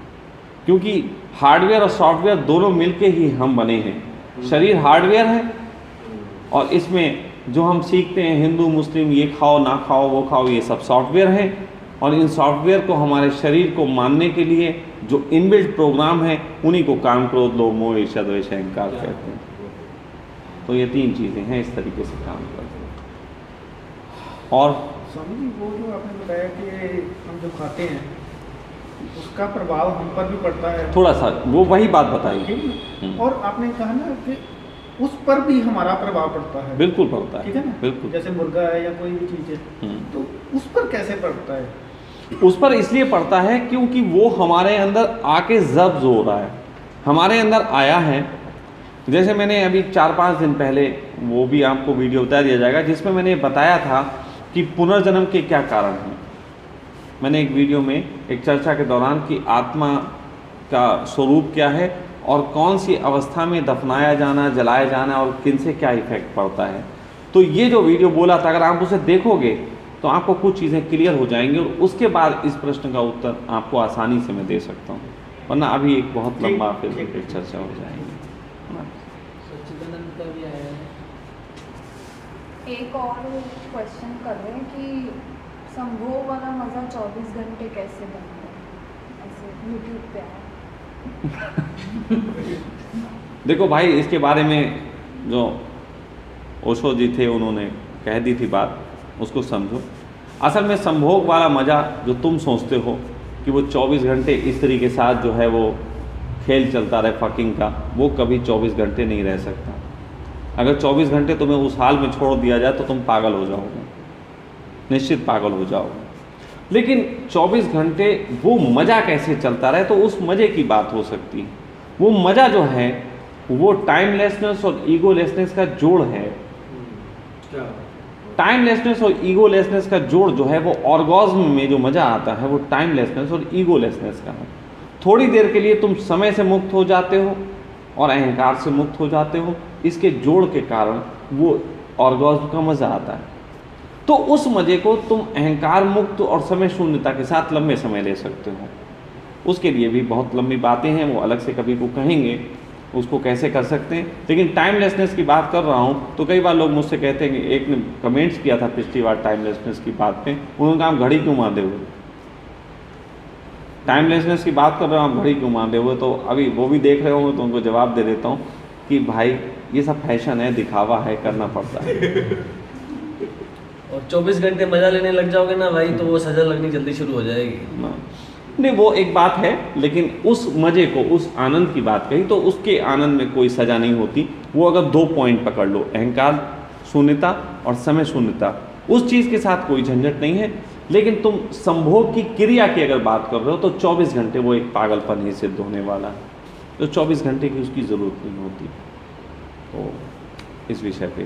क्योंकि हार्डवेयर और सॉफ्टवेयर दोनों मिलके ही हम बने हैं। शरीर हार्डवेयर है और इसमें जो हम सीखते हैं हिंदू मुस्लिम, ये खाओ ना खाओ वो खाओ, ये सब सॉफ्टवेयर हैं। और इन सॉफ्टवेयर को हमारे शरीर को मानने के लिए जो इनबिल्ट प्रोग्राम है, उन्हीं को काम, क्रोध, लोभ, मोह, ईर्ष्या, द्वेष, अहंकार कहते हैं। तो ये 3 चीज़ें हैं, इस तरीके से काम करते हैं। और स्वामी जी, वो जो आपने बताया कि हम जो खाते हैं उसका प्रभाव हम पर भी पड़ता है, थोड़ा सा वो वही बात बताई। ठीक है। और आपने कहा ना कि उस पर भी हमारा प्रभाव पड़ता है। बिल्कुल पड़ता है, ठीक है ना, बिल्कुल। जैसे मुर्गा है या कोई भी चीज़ है, तो उस पर कैसे पड़ता है? उस पर इसलिए पड़ता है क्योंकि वो हमारे अंदर आके जब्त हो रहा है, हमारे अंदर आया है। जैसे मैंने अभी 4-5 दिन पहले वो भी आपको वीडियो बता दिया जाएगा, जिसमें मैंने बताया था कि पुनर्जन्म के क्या कारण हैं। मैंने एक वीडियो में एक चर्चा के दौरान कि आत्मा का स्वरूप क्या है और कौन सी अवस्था में दफनाया जाना, जलाया जाना और किन से क्या इफेक्ट पड़ता है। तो ये जो वीडियो बोला था, अगर आप उसे देखोगे तो आपको कुछ चीज़ें क्लियर हो जाएंगी और उसके बाद इस प्रश्न का उत्तर आपको आसानी से मैं दे सकता हूँ, वरना अभी एक बहुत लंबा फिर एक चर्चा हो जाएगी। सच्चिदानंद का भी आया है। एक और क्वेश्चन कर रहे हैं कि संभोग वाला मज़ा 24 घंटे कैसे बनता है, ऐसे यूट्यूब पे आया। देखो भाई, इसके बारे में जो ओशो जी थे उन्होंने कह दी थी बात, उसको समझो। असल में संभोग वाला मज़ा जो तुम सोचते हो कि वो 24 घंटे स्त्री के साथ जो है वो खेल चलता रहे फकिंग का, वो कभी 24 घंटे नहीं रह सकता। अगर 24 घंटे तुम्हें उस हाल में छोड़ दिया जाए तो तुम पागल हो जाओगे, निश्चित पागल हो जाओगे। लेकिन 24 घंटे वो मज़ा कैसे चलता रहे, तो उस मज़े की बात हो सकती है। वो मज़ा जो है वो टाइमलेसनेस और ईगोलेसनेस का जोड़ है। टाइमलेसनेस और ईगोलेसनेस का जोड़ जो है वो ऑर्गेज्म में जो मज़ा आता है वो टाइमलेसनेस और ईगोलेसनेस का है। थोड़ी देर के लिए तुम समय से मुक्त हो जाते हो और अहंकार से मुक्त हो जाते हो, इसके जोड़ के कारण वो ऑर्गेज्म का मज़ा आता है। तो उस मज़े को तुम अहंकार मुक्त और समय शून्यता के साथ लंबे समय ले सकते हो। उसके लिए भी बहुत लंबी बातें हैं, वो अलग से कभी को कहेंगे उसको कैसे कर सकते हैं। लेकिन टाइमलेसनेस की बात कर रहा हूँ तो कई बार लोग मुझसे कहते हैं कि एक ने कमेंट्स किया था पिछली बार टाइमलेसनेस की बात पे, उन्होंने कहा आप घड़ी क्यों बांधे हुए, टाइमलेसनेस की बात कर रहे हो आप घड़ी क्यों बांधे हुए। तो अभी वो भी देख रहे होंगे तो उनको जवाब दे देता हूँ कि भाई ये सब फैशन है, दिखावा है, करना पड़ता है। और 24 घंटे मजा लेने लग जाओगे ना भाई, तो वो सजा लगनी जल्दी शुरू हो जाएगी। नहीं, वो एक बात है, लेकिन उस मज़े को, उस आनंद की बात कही तो उसके आनंद में कोई सज़ा नहीं होती। वो अगर 2 पॉइंट पकड़ लो, अहंकार शून्यता और समय शून्यता, उस चीज़ के साथ कोई झंझट नहीं है। लेकिन तुम संभोग की क्रिया की अगर बात कर रहे हो तो 24 घंटे वो एक पागलपन ही सिद्ध होने वाला है। तो 24 घंटे की उसकी ज़रूरत नहीं होती। तो इस विषय पे